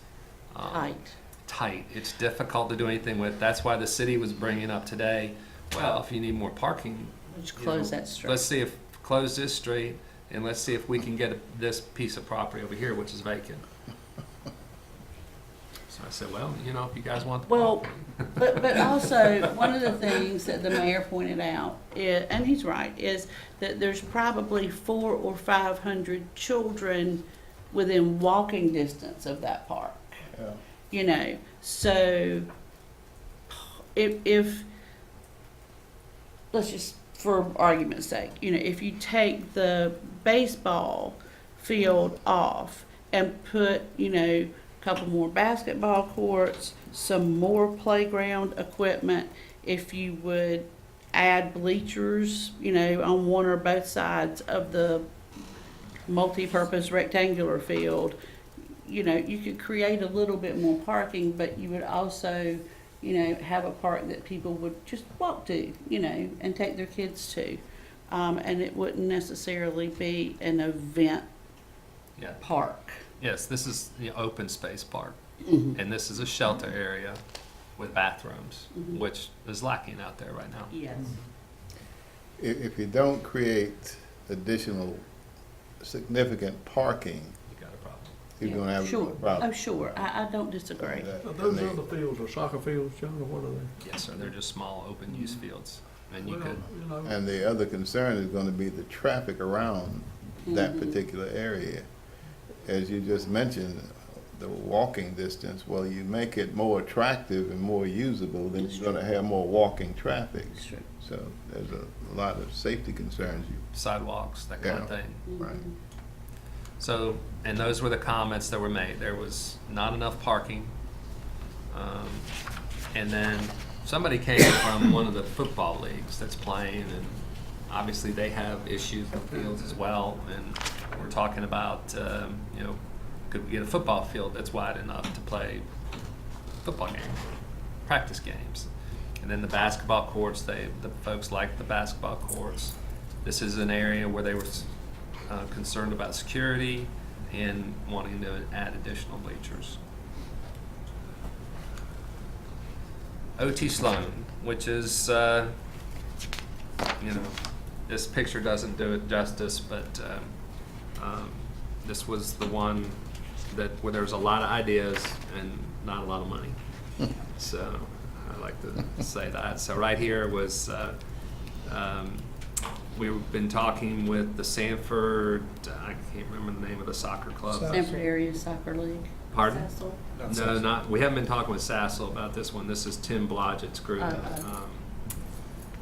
tight. It's difficult to do anything with. That's why the city was bringing up today, well, if you need more parking, Just close that street. let's see if, close this street, and let's see if we can get this piece of property over here, which is vacant. So I said, well, you know, if you guys want the Well, property. but also, one of the things that the mayor pointed out, and he's right, is that there's probably 400 or 500 children within walking distance of that park. Yeah. You know, so if let's just, for argument's sake, you know, if you take the baseball field off and put, you know, a couple more basketball courts, some more playground equipment, if you would add bleachers, you know, on one or both sides of the multi-purpose rectangular field, you know, you could create a little bit more parking, but you would also, you know, have a park that people would just walk to, you know, and take their kids to. And it wouldn't necessarily be an event Yeah. park. Yes, this is the open space park, Mhm. and this is a shelter area with bathrooms, Mhm. which is lacking out there right now. Yes. If you don't create additional significant parking, You got a problem. you're Yeah. gonna have a Sure. problem. Oh, sure. I don't disagree. Are those other fields are soccer fields, John, or what are they? Yes, sir, they're just small, open use fields, and you Well, could, you know, And the other concern is gonna be the traffic around that Mhm. particular area. As you just mentioned, the walking distance, well, you make it more attractive and more usable, then That's you're gonna have more walking traffic. That's true. So there's a lot of safety concerns. sidewalks, that kind of Yeah. thing. Right. Mhm. So, and those were the comments that were made. There was not enough parking. And then somebody came from one of the football leagues that's playing, and obviously they have issues with fields as well. And we're talking about, you know, could we get a football field that's wide enough to play football games, practice games? And then the basketball courts, the folks like the basketball courts. This is an area where they were concerned about security and wanting to add additional bleachers. OT Sloan, which is, you know, this picture doesn't do it justice, but this was the one that where there was a lot of ideas and not a lot of money. So I like to say that. So right here was, we've been talking with the Sanford, I can't remember the name of the soccer club. Sanford Area Soccer League. Pardon? Sassel. No, not, we haven't been talking with Sassel about this one. This is Tim Blodgett's group.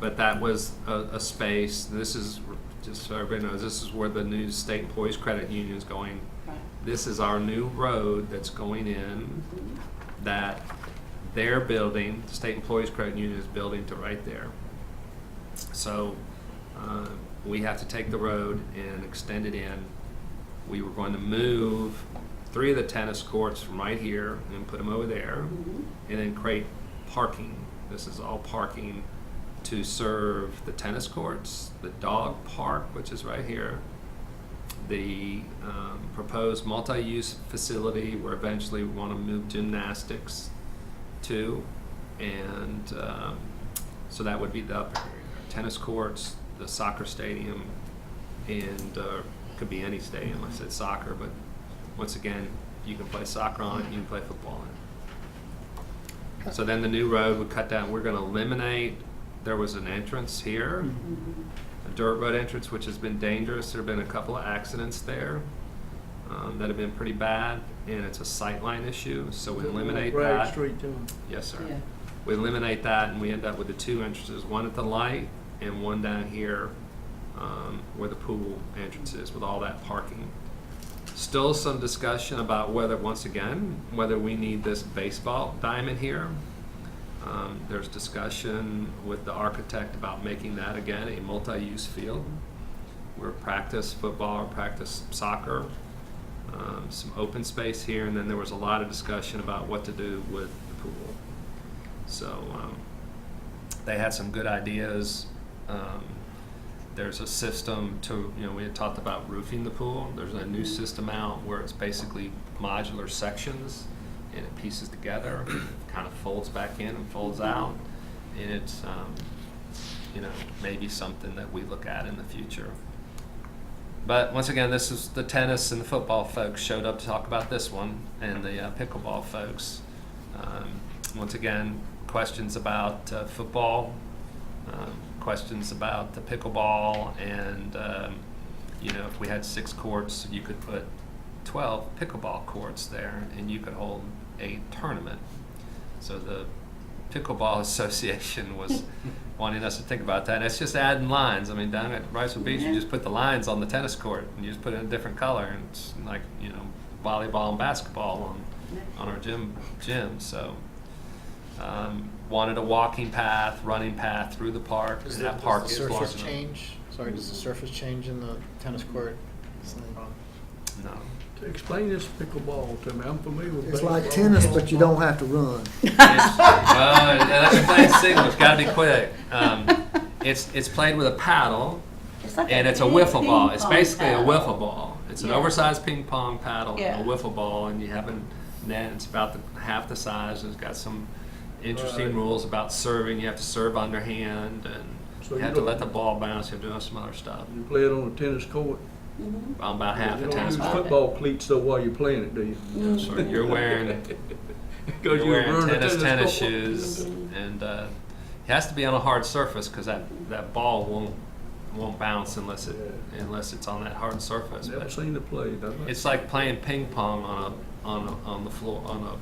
But that was a space, this is, just so everybody knows, this is where the new State Employees Credit Union is going. Right. This is our new road that's going in that they're building, the State Employees Credit Union is building to right there. So we have to take the road and extend it in. We were going to move 3 of the tennis courts from right here and put them over there, and then create parking. This is all parking to serve the tennis courts, the dog park, which is right here, the proposed multi-use facility where eventually we want to move gymnastics to, and so that would be the upper area. Tennis courts, the soccer stadium, and could be any stadium. I said soccer, but once again, you can play soccer on it, you can play football on it. So then the new road would cut down. We're going to eliminate, there was an entrance here, a dirt road entrance, which has been dangerous. There have been a couple of accidents there that have been pretty bad, and it's a sightline issue, so we eliminate Bragg that. Street, John. Yes, sir. Yeah. We eliminate that, and we end up with the two entrances, one at the light and one down here where the pool entrance is, with all that parking. Still some discussion about whether, once again, whether we need this baseball diamond here. There's discussion with the architect about making that, again, a multi-use field where practice football or practice soccer, some open space here, and then there was a lot of discussion about what to do with the pool. So they had some good ideas. There's a system to, we had talked about roofing the pool. There's a new system out where it's basically modular sections and it pieces together, kind of folds back in and folds out. And it's, maybe something that we look at in the future. But once again, this is the tennis and the football folks showed up to talk about this one, and the pickleball folks. Once again, questions about football, questions about the pickleball, and if we had 6 courts, you could put 12 pickleball courts there, and you could hold a tournament. So the Pickleball Association was wanting us to think about that. And it's just adding lines. I mean, down at Riceville Beach, you just put the lines on the tennis court, and you just put it in a different color, and it's like volleyball and basketball on our gym. So. Wanted a walking path, running path through the park. Does That park the is large surface enough. change? Sorry, does the surface change in the tennis court? No. Explain this pickleball to me. I'm familiar with It's baseball. like tennis, but you don't have to run. That's playing singles. Got to be quick. It's played with a paddle, It's like and it's a big wiffle ball. ping It's pong basically paddle. a wiffle ball. It's an Yeah. oversized ping pong paddle Yeah. and a wiffle ball, and you have a net. It's about half the size. It's got some interesting Right. rules about serving. You have to serve underhand, and So you have to let the ball bounce. You have to do some other stuff. You play it on a tennis court. I'm about half You a don't tennis use court. football cleats though while you're playing it, do you? No, sir. You're wearing Because you're wearing run a tennis court. shoes, and it has to be on a hard surface because that ball won't bounce unless it's on that hard surface. Never But seen it played. it's like playing ping pong on the floor on a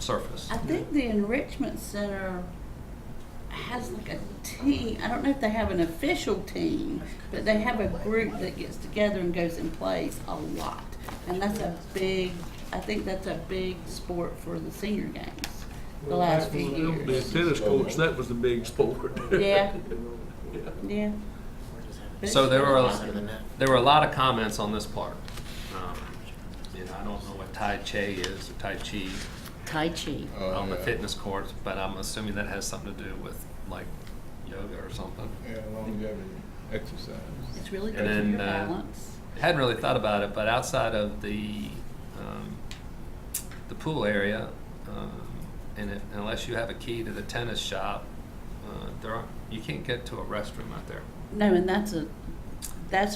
surface. I think the Enrichment Center has like a team. I don't know if they have an official team, but they have a group that gets together and goes and plays a lot. And I think that's a big sport for the senior games the last few The years. tennis courts, that was the big sport. Yeah. Yeah. So there were a lot of comments on this part. I don't know what Tai Chi is or Tai Chi. Tai Chi. On the fitness courts, but I'm assuming that has something to do with like yoga or something. Yeah, longevity, exercise. It's really good And for then, your balance. Hadn't really thought about it, but outside of the pool area, unless you have a key to the tennis shop, you can't get to a restroom out there. No, and that's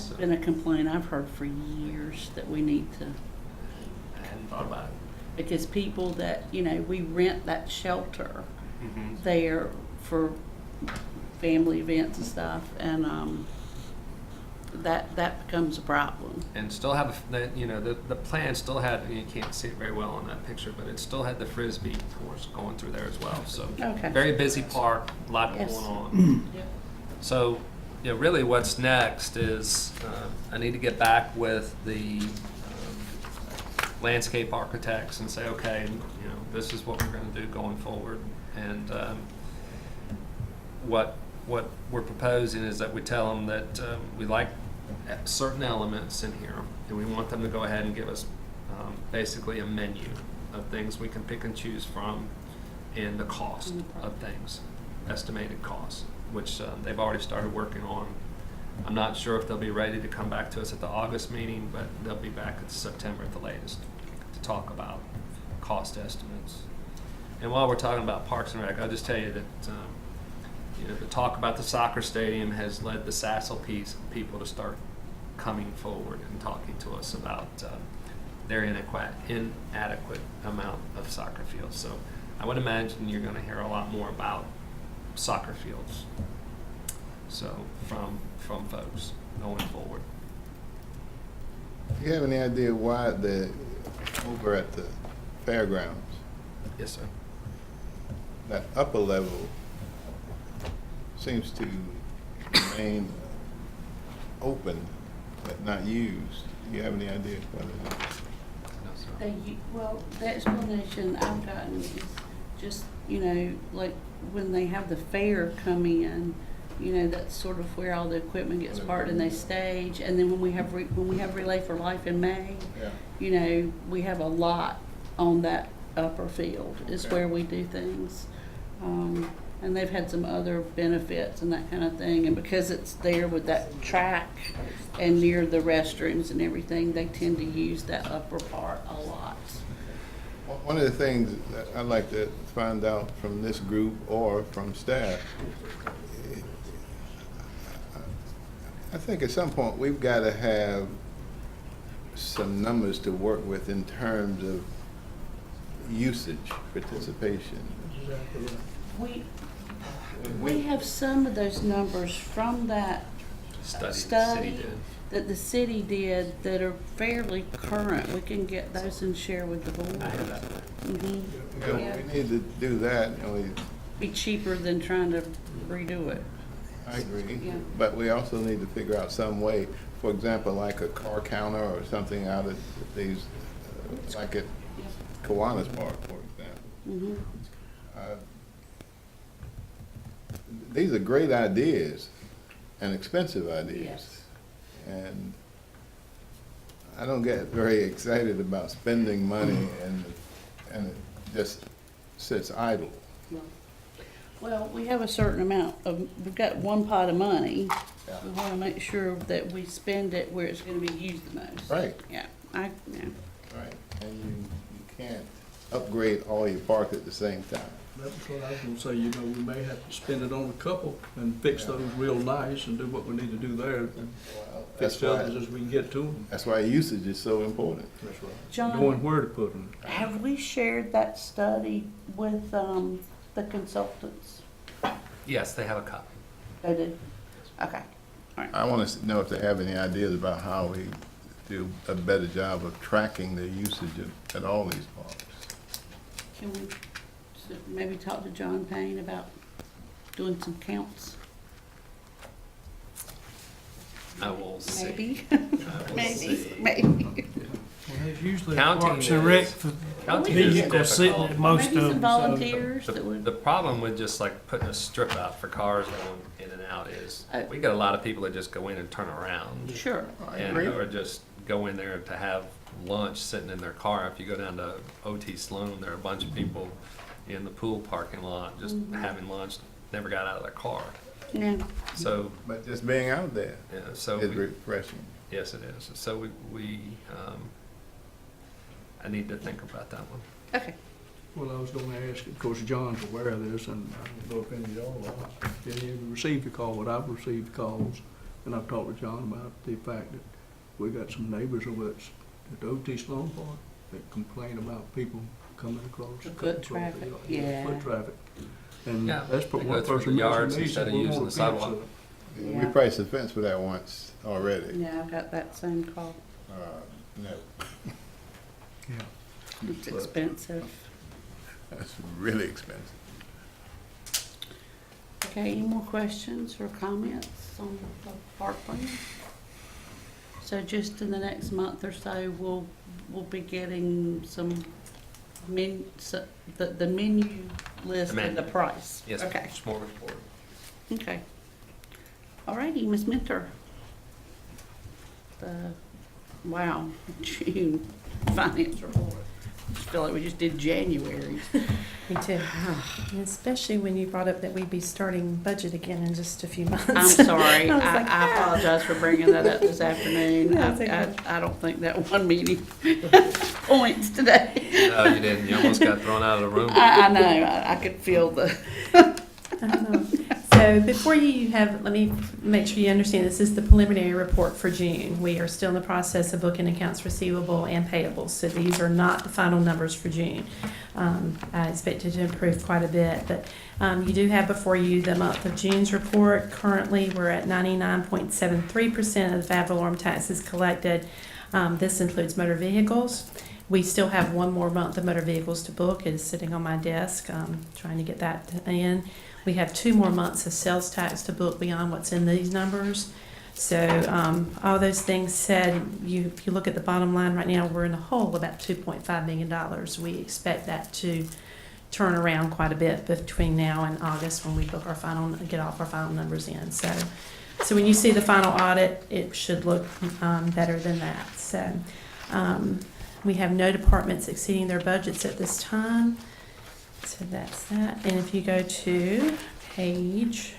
been a complaint I've heard for years that we need to, I hadn't thought about it. because people that, we rent that shelter Mm-hmm. there for family events and stuff, and that becomes a problem. And still have the plan still had, you can't see it very well on that picture, but it still had the Frisbee course going through there as well. So Okay. very busy park, a lot Yes. going on. So really what's next is I need to get back with the landscape architects and say, okay, this is what we're going to do going forward. And what we're proposing is that we tell them that we like certain elements in here, and we want them to go ahead and give us basically a menu of things we can pick and choose from, and the cost of things, estimated costs, which they've already started working on I'm not sure if they'll be ready to come back to us at the August meeting, but they'll be back at September at the latest to talk about cost estimates. And while we're talking about Parks and Rec, I'll just tell you that the talk about the soccer stadium has led the Sassel people to start coming forward and talking to us about their inadequate amount of soccer fields. So I would imagine you're going to hear a lot more about soccer fields. So from folks going forward. Do you have any idea why over at the fairgrounds, Yes, sir. that upper level seems to remain open but not used? Do you have any idea what it is? No, sir. Well, the explanation I've gotten is just, like when they have the fair come in, that's sort of where all the equipment gets parked and they stage. And then when we have Relay for Life in May, we have a lot on that upper field is where we do things. And they've had some other benefits and that kind of thing. And because it's there with that track and near the restrooms and everything, they tend to use that upper part a lot. One of the things that I'd like to find out from this group or from staff, I think at some point we've got to have some numbers to work with in terms of usage, participation. We have some of those numbers from that study that the city did that are fairly current. We can get those and share with the board. We need to do that, and Be cheaper than trying to redo it. I agree. Yeah. But we also need to figure out some way, for example, like a car counter or something out at these, like at Kiwanis Park, for example. These are great ideas and expensive ideas. Yes. And I don't get very excited about spending money and it just sits idle. Well, we have a certain amount we've got one pot of money. Yeah. We want to make sure that we spend it where it's going to be used the most. Right. Yeah. Right. And you can't upgrade all your parks at the same time. That's what I was gonna say, we may have to spend it on a couple and fix those real nice and do what we need to do there. And fix the others as we can get to them. That's why usage is so important. That's right. John, Knowing where to put them. have we shared that study with the consultants? Yes, they have a copy. They do? Okay. All right. I want to know if they have any ideas about how we do a better job of tracking the usage at all these parks. Can we maybe talk to John Payne about doing some counts? I will see. Maybe. I will see. Maybe. Well, there's usually Counting Parks and Rec is- for counting is vehicles sitting difficult. at most Maybe of some them. volunteers The, that would. the problem with just like putting a strip out for cars going in and out is we get a lot of people that just go in and turn around. Sure. Or just go in there to have lunch sitting in their car. If you go down to OT Sloan, there are a bunch of people in the pool parking lot just having lunch, never got out of their car. Yeah. So, But just being out there yeah, so is refreshing. yes, it is. So I need to think about that one. Okay. Well, I was gonna ask, of course, John's aware of this, and I don't know if any of y'all are. Did you receive the call, but I've received calls, and I've talked to John about the fact that we got some neighbors over at the OT Sloan Park that complain about people coming across. The cutting foot across the traffic, yard. yeah. Foot traffic. And Yeah, that's they what go one through person the yards mentioned. instead of They said, using "We're the gonna fix sidewalk." it." Yeah. We priced the fence for that once already. Yeah, I've got that same call. No, It's expensive. that's really expensive. Okay, any more questions or comments on the park plan? So just in the next month or so, we'll be getting some the menu list and the price. Yes, Okay. smorgasbord. Okay. All righty, Ms. Mentor. June finance report. I just feel like we just did January. Me too. And especially when you brought up that we'd be starting budget again in just a few months. I'm sorry. I was like, I apologize for bringing that up this afternoon. That's okay. I don't think that one meeting points today. No, you didn't. You almost got thrown out of the room. I know. I could feel the. I don't know. So before you have, let me make sure you understand, this is the preliminary report for June. We are still in the process of booking accounts receivable and payables, so these are not the final numbers for June. I expect it to improve quite a bit, but you do have before you the month of June's report. Currently, we're at 99.73% of the ad valorem taxes collected. This includes motor vehicles. We still have one more month of motor vehicles to book. It is sitting on my desk, trying to get that in. We have 2 more months of sales tax to book beyond what's in these numbers. So all those things said, if you look at the bottom line right now, we're in the hole about $2.5 million. We expect that to turn around quite a bit between now and August when we book our final, get off our final numbers in. So when you see the final audit, it should look better than that. So we have no departments exceeding their budgets at this time. So that's that. And if you go to page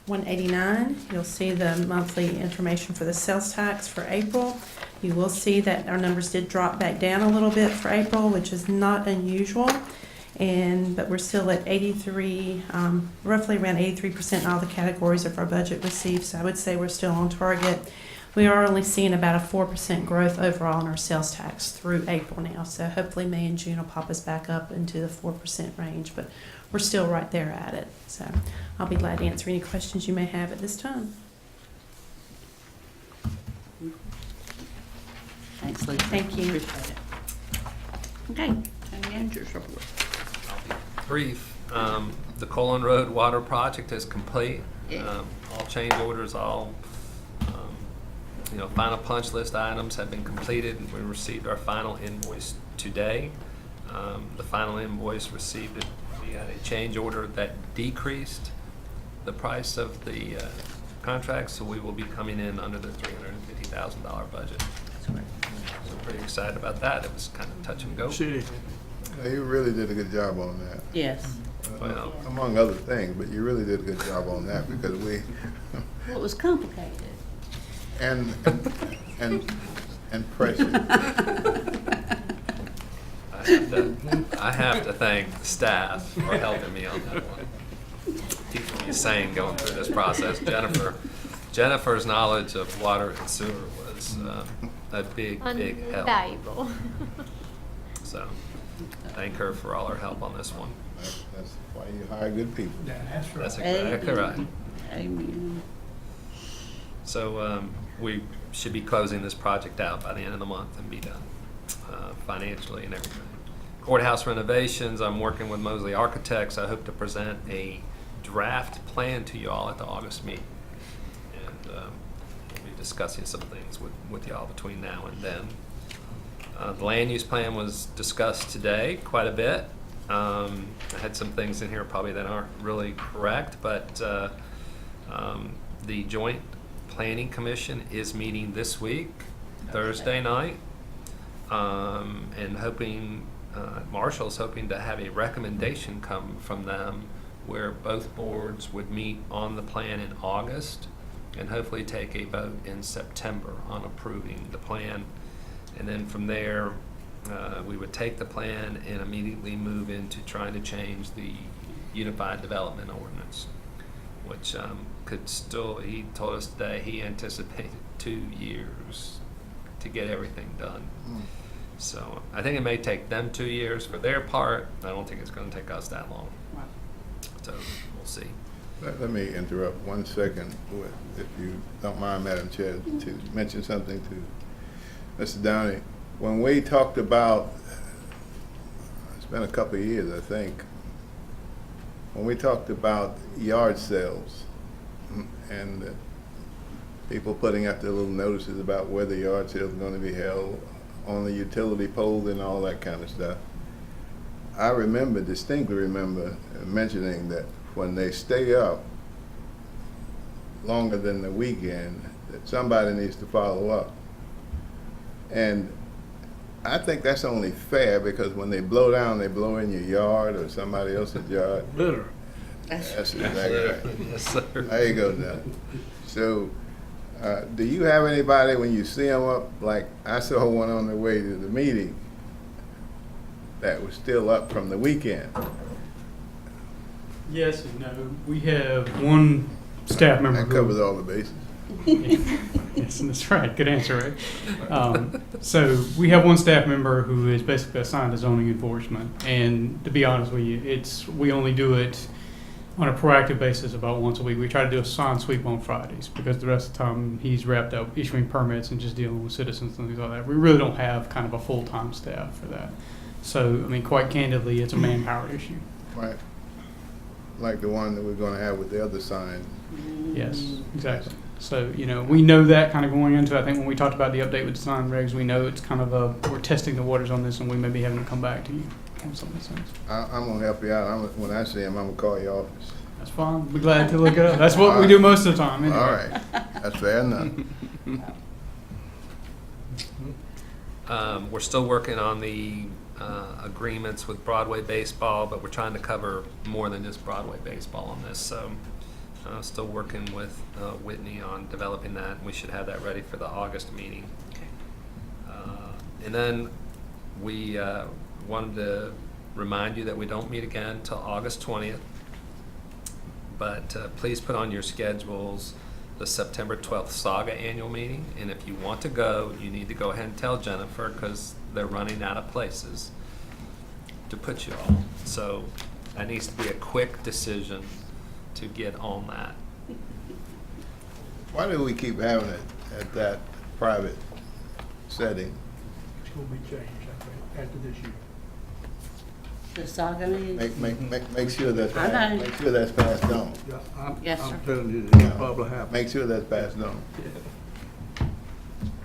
189, you'll see the monthly information for the sales tax for April. You will see that our numbers did drop back down a little bit for April, which is not unusual. But we're still at 83, roughly around 83% in all the categories of our budget received. So I would say we're still on target. We are only seeing about a 4% growth overall in our sales tax through April now. So hopefully May and June will pop us back up into the 4% range, but we're still right there at it. So I'll be glad to answer any questions you may have at this time. Thanks, Lisa. Thank you. Appreciate it. Okay, County Manager's report. Brief. The Colon Road Water Project is complete. Yeah. All change orders, all final punch list items have been completed. We received our final invoice today. The final invoice received, we had a change order that decreased the price of the contract, so we will be coming in under the $350,000 budget. So pretty excited about that. It was kind of touch and go. City. You really did a good job on that. Yes. Well, Among other things, but you really did a good job on that because we Well, it was complicated. and precious. I have to thank the staff for helping me on that one. Keeping me sane going through this process. Jennifer's knowledge of water and sewer was a big help. Valuable. So thank her for all her help on this one. That's why you hire good people. That's exactly right. Amen. So we should be closing this project out by the end of the month and be done financially and everything. Courthouse renovations, I'm working with Mosley Architects. I hope to present a draft plan to you all at the August meeting. And we'll be discussing some things with y'all between now and then. The land use plan was discussed today quite a bit. I had some things in here probably that aren't really correct, but the Joint Planning Commission is meeting this week, Thursday night, and hoping, Marshall's hoping to have a recommendation come from them where both boards would meet on the plan in August and hopefully take a vote in September on approving the plan. And then from there, we would take the plan and immediately move into trying to change the Unified Development Ordinance, which could still, he told us today, he anticipated 2 years to get everything done. So I think it may take them 2 years for their part. I don't think it's going to take us that long. So we'll see. Let me interrupt 1 second, if you don't mind, Madam Chair, to mention something to Mr. Downey. When we talked about, it's been a couple of years, I think, when we talked about yard sales and people putting out their little notices about where the yard sales are going to be held, on the utility pole and all that kind of stuff, I distinctly remember mentioning that when they stay up longer than the weekend, that somebody needs to follow up. And I think that's only fair because when they blow down, they blow in your yard or somebody else's yard. Litter. That's exactly right. Yes, sir. There you go, now. So, do you have anybody when you see them up, like I saw one on the way to the meeting that was still up from the weekend? Yes and no. We have one staff member That who covers all the bases. Yes, that's right. Good answer, right? So we have one staff member who is basically assigned to zoning enforcement, and to be honest with you, we only do it on a proactive basis about once a week. We try to do a sign sweep on Fridays because the rest of the time he's wrapped up issuing permits and just dealing with citizens and things like that. We really don't have kind of a full-time staff for that. So, I mean, quite candidly, it's a manpower issue. Right. Like the one that we're gonna have with the other sign. Yes, exactly. So, you know, we know that kind of going into, I think when we talked about the update with design regs, we know it's kind of we're testing the waters on this and we may be having to come back to you on some of these things. I'm gonna help you out. When I see him, I'm gonna call your office. That's fine. Be glad to look it up. That's what we do most of the time. Anyway. All right. That's fair enough. We're still working on the agreements with Broadway Baseball, but we're trying to cover more than just Broadway Baseball on this. So still working with Whitney on developing that. We should have that ready for the August meeting. And then we wanted to remind you that we don't meet again until August 20th. But please put on your schedules the September 12th Saga annual meeting. And if you want to go, you need to go ahead and tell Jennifer because they're running out of places to put you all. So that needs to be a quick decision to get on that. Why do we keep having it at that private setting? It's gonna be changed after this year. The Saga meeting? Make sure that's I know. make sure that's passed on. Yeah, Yes, sir. I'm telling you, it'll probably happen. Make sure that's passed on.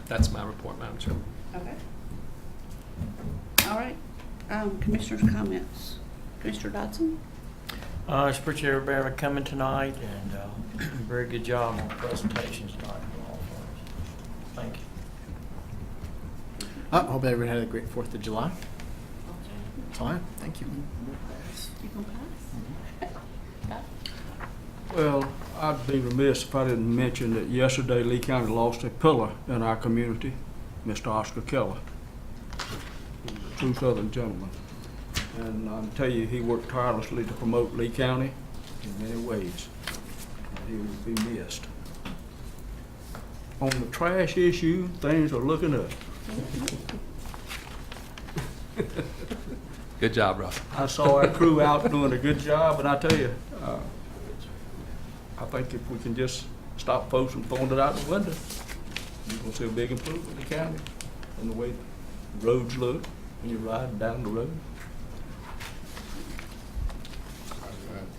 That's my report, Madam Chair. Okay. All right. Commissioners' comments. Commissioner Dodson? It's appreciate everybody coming tonight, and very good job on the presentations tonight from all firms. Thank you. I hope everyone had a great 4th of July. That's all I have. Thank you. You gonna pass? Well, I'd be remiss if I didn't mention that yesterday Lee County lost a pillar in our community, Mr. Oscar Keller, a true Southern gentleman. And I can tell you, he worked tirelessly to promote Lee County in many ways. And he will be missed. On the trash issue, things are looking up. Good job, Russ. I saw our crew out doing a good job, and I tell you, I think if we can just stop folks from throwing it out the window, you're gonna see a big improvement in the county and the way the roads look when you're riding down the road.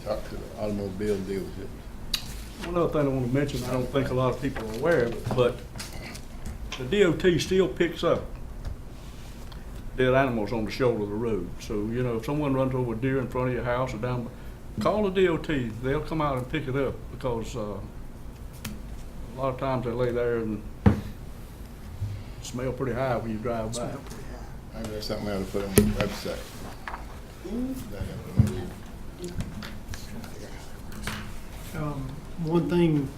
Talk to the automobile dealership. One other thing I want to mention, I don't think a lot of people are aware of it, but the DOT still picks up dead animals on the shoulder of the road. So, you know, if someone runs over a deer in front of your house or down, call the DOT. They'll come out and pick it up because a lot of times they lay there and smell pretty high when you drive by. Maybe that's something we ought to put on the website. One thing,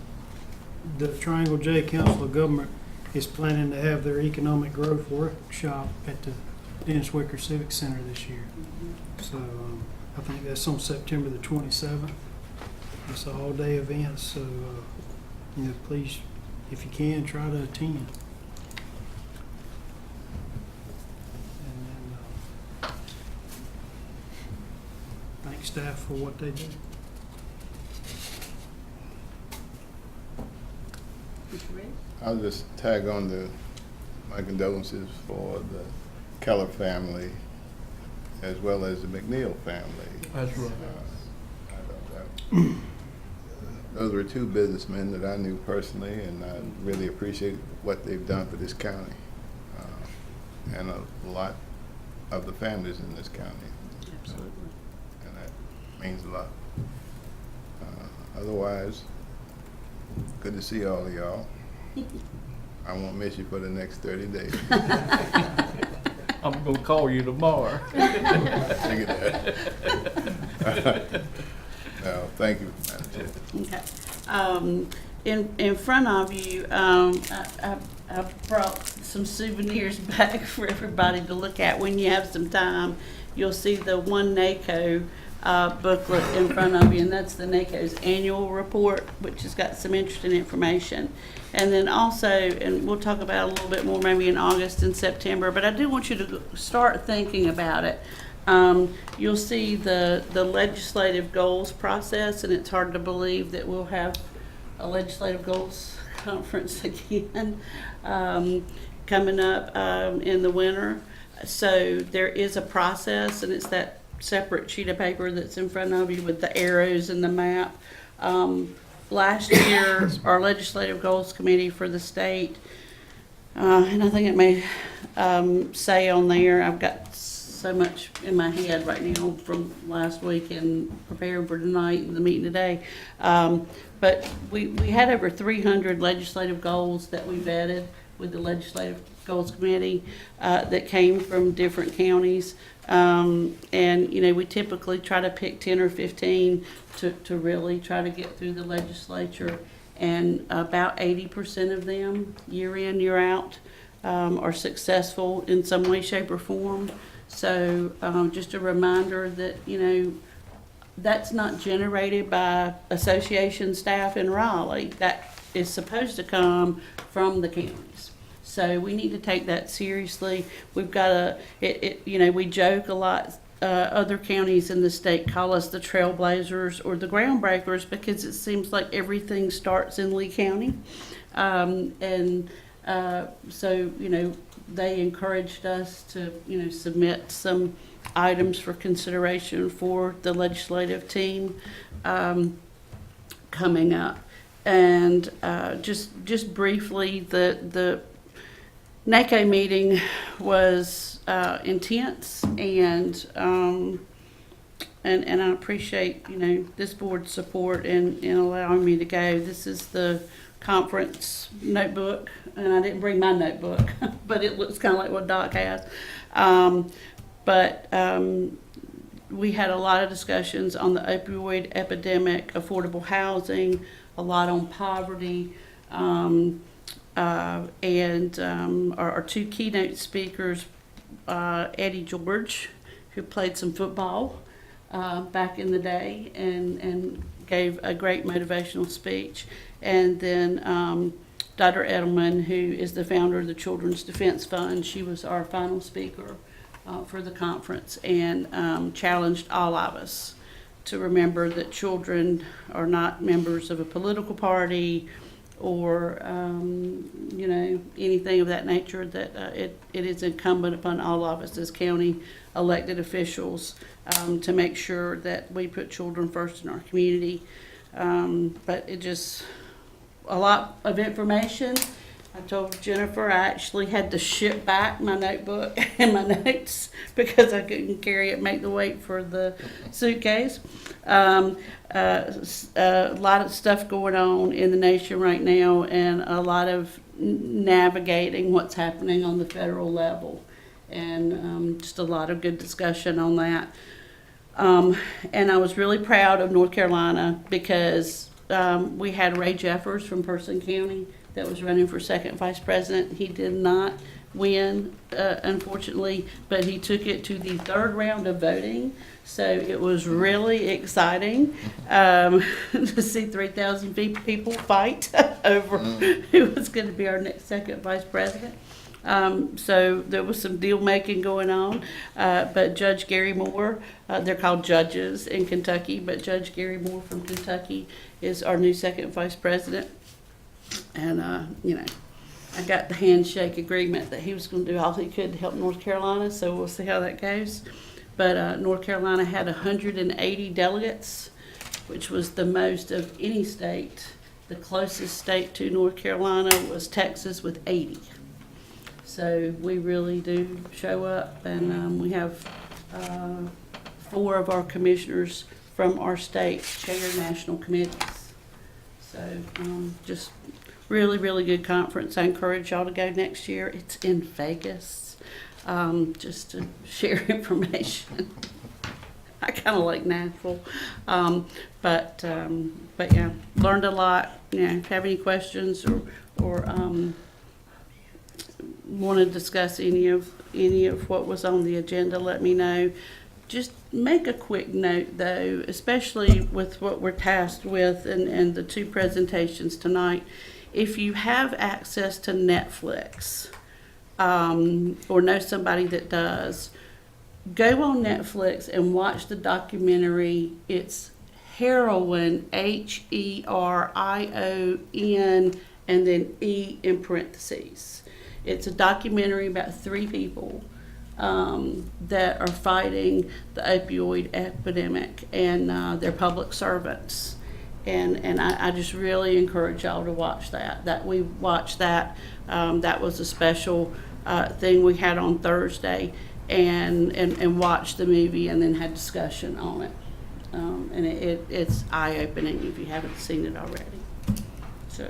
the Triangle J Council of Government is planning to have their economic growth workshop at the Dennis Wicker Civic Center this year. So I think that's on September the 27th. It's an all-day event, so you know, please, if you can, try to attend. And then thank staff for what they do. I'll just tag on my condolences for the Keller family as well as the McNeil family. That's right. Those were two businessmen that I knew personally, and I really appreciate what they've done for this county and a lot of the families in this county. Absolutely. And that means a lot. Otherwise, good to see all of y'all. I won't miss you for the next 30 days. I'm gonna call you tomorrow. Look at that. No, thank you, Madam Chair. Okay. In front of you, I brought some souvenirs back for everybody to look at. When you have some time, you'll see the One NACO booklet in front of you, and that's the NACO's annual report, which has got some interesting information. And then also, and we'll talk about it a little bit more maybe in August and September, but I do want you to start thinking about it. You'll see the legislative goals process, and it's hard to believe that we'll have a legislative goals conference again coming up in the winter. So there is a process, and it's that separate sheet of paper that's in front of you with the arrows and the map. Last year, our Legislative Goals Committee for the state, and I think it may say on there, I've got so much in my head right now from last week and preparing for tonight and the meeting today. But we had over 300 legislative goals that we vetted with the Legislative Goals Committee that came from different counties. And, you know, we typically try to pick 10 or 15 to really try to get through the legislature. And about 80% of them, year in, year out, are successful in some way, shape, or form. So just a reminder that, you know, that's not generated by association staff in Raleigh. That is supposed to come from the counties. So we need to take that seriously. We've got you know, we joke a lot. Other counties in the state call us the trailblazers or the groundbreakers because it seems like everything starts in Lee County. So, you know, they encouraged us to, you know, submit some items for consideration for the legislative team coming up. And just briefly, the NACO meeting was intense, and I appreciate, you know, this board's support in allowing me to go. This is the conference notebook, and I didn't bring my notebook, but it looks kind of like what Doc has. But we had a lot of discussions on the opioid epidemic, affordable housing, a lot on poverty, and our two keynote speakers, Eddie George, who played some football back in the day and gave a great motivational speech, and then Dr. Edelman, who is the founder of the Children's Defense Fund. She was our final speaker for the conference, and challenged all of us to remember that children are not members of a political party or you know, anything of that nature, that it is incumbent upon all of us as county elected officials to make sure that we put children first in our community. But it just, a lot of information. I told Jennifer I actually had to ship back my notebook and my notes because I couldn't carry it, make the weight for the suitcase. A lot of stuff going on in the nation right now, and a lot of navigating what's happening on the federal level, and just a lot of good discussion on that. And I was really proud of North Carolina because we had Ray Jeffers from Person County that was running for second vice president. He did not win, unfortunately, but he took it to the third round of voting. So it was really exciting to see 3,000 people fight over who was going to be our next second vice president. So there was some deal making going on, but Judge Gary Moore, they're called judges in Kentucky, but Judge Gary Moore from Kentucky is our new second vice president. And, you know, I got the handshake agreement that he was going to do all he could to help North Carolina, so we'll see how that goes. But North Carolina had 180 delegates, which was the most of any state. The closest state to North Carolina was Texas with 80. So we really do show up, and we have 4 of our commissioners from our state chair national committees. So just really, really good conference. I encourage y'all to go next year. It's in Vegas. just to share information. I kind of like Nashville, but yeah, learned a lot. You know, if you have any questions or want to discuss any of what was on the agenda, let me know. Just make a quick note, though, especially with what we're tasked with and the two presentations tonight. If you have access to Netflix or know somebody that does, go on Netflix and watch the documentary. It's Heroin, H-E-R-I-O-N, and then E in parentheses. It's a documentary about 3 people that are fighting the opioid epidemic, and they're public servants. And I just really encourage y'all to watch that. That we watched that. That was a special thing we had on Thursday, and watched the movie and then had discussion on it. And it's eye-opening if you haven't seen it already. So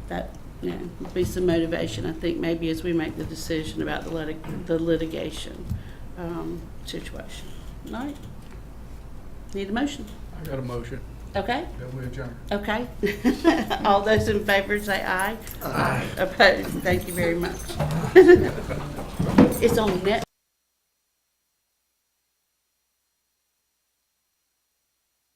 that would be some motivation, I think, maybe as we make the decision about the litigation situation. All right. Need a motion? I got a motion. Okay. That we adjourn. Okay. All those in favor say aye. Aye. Opposed? Thank you very much. It's on net.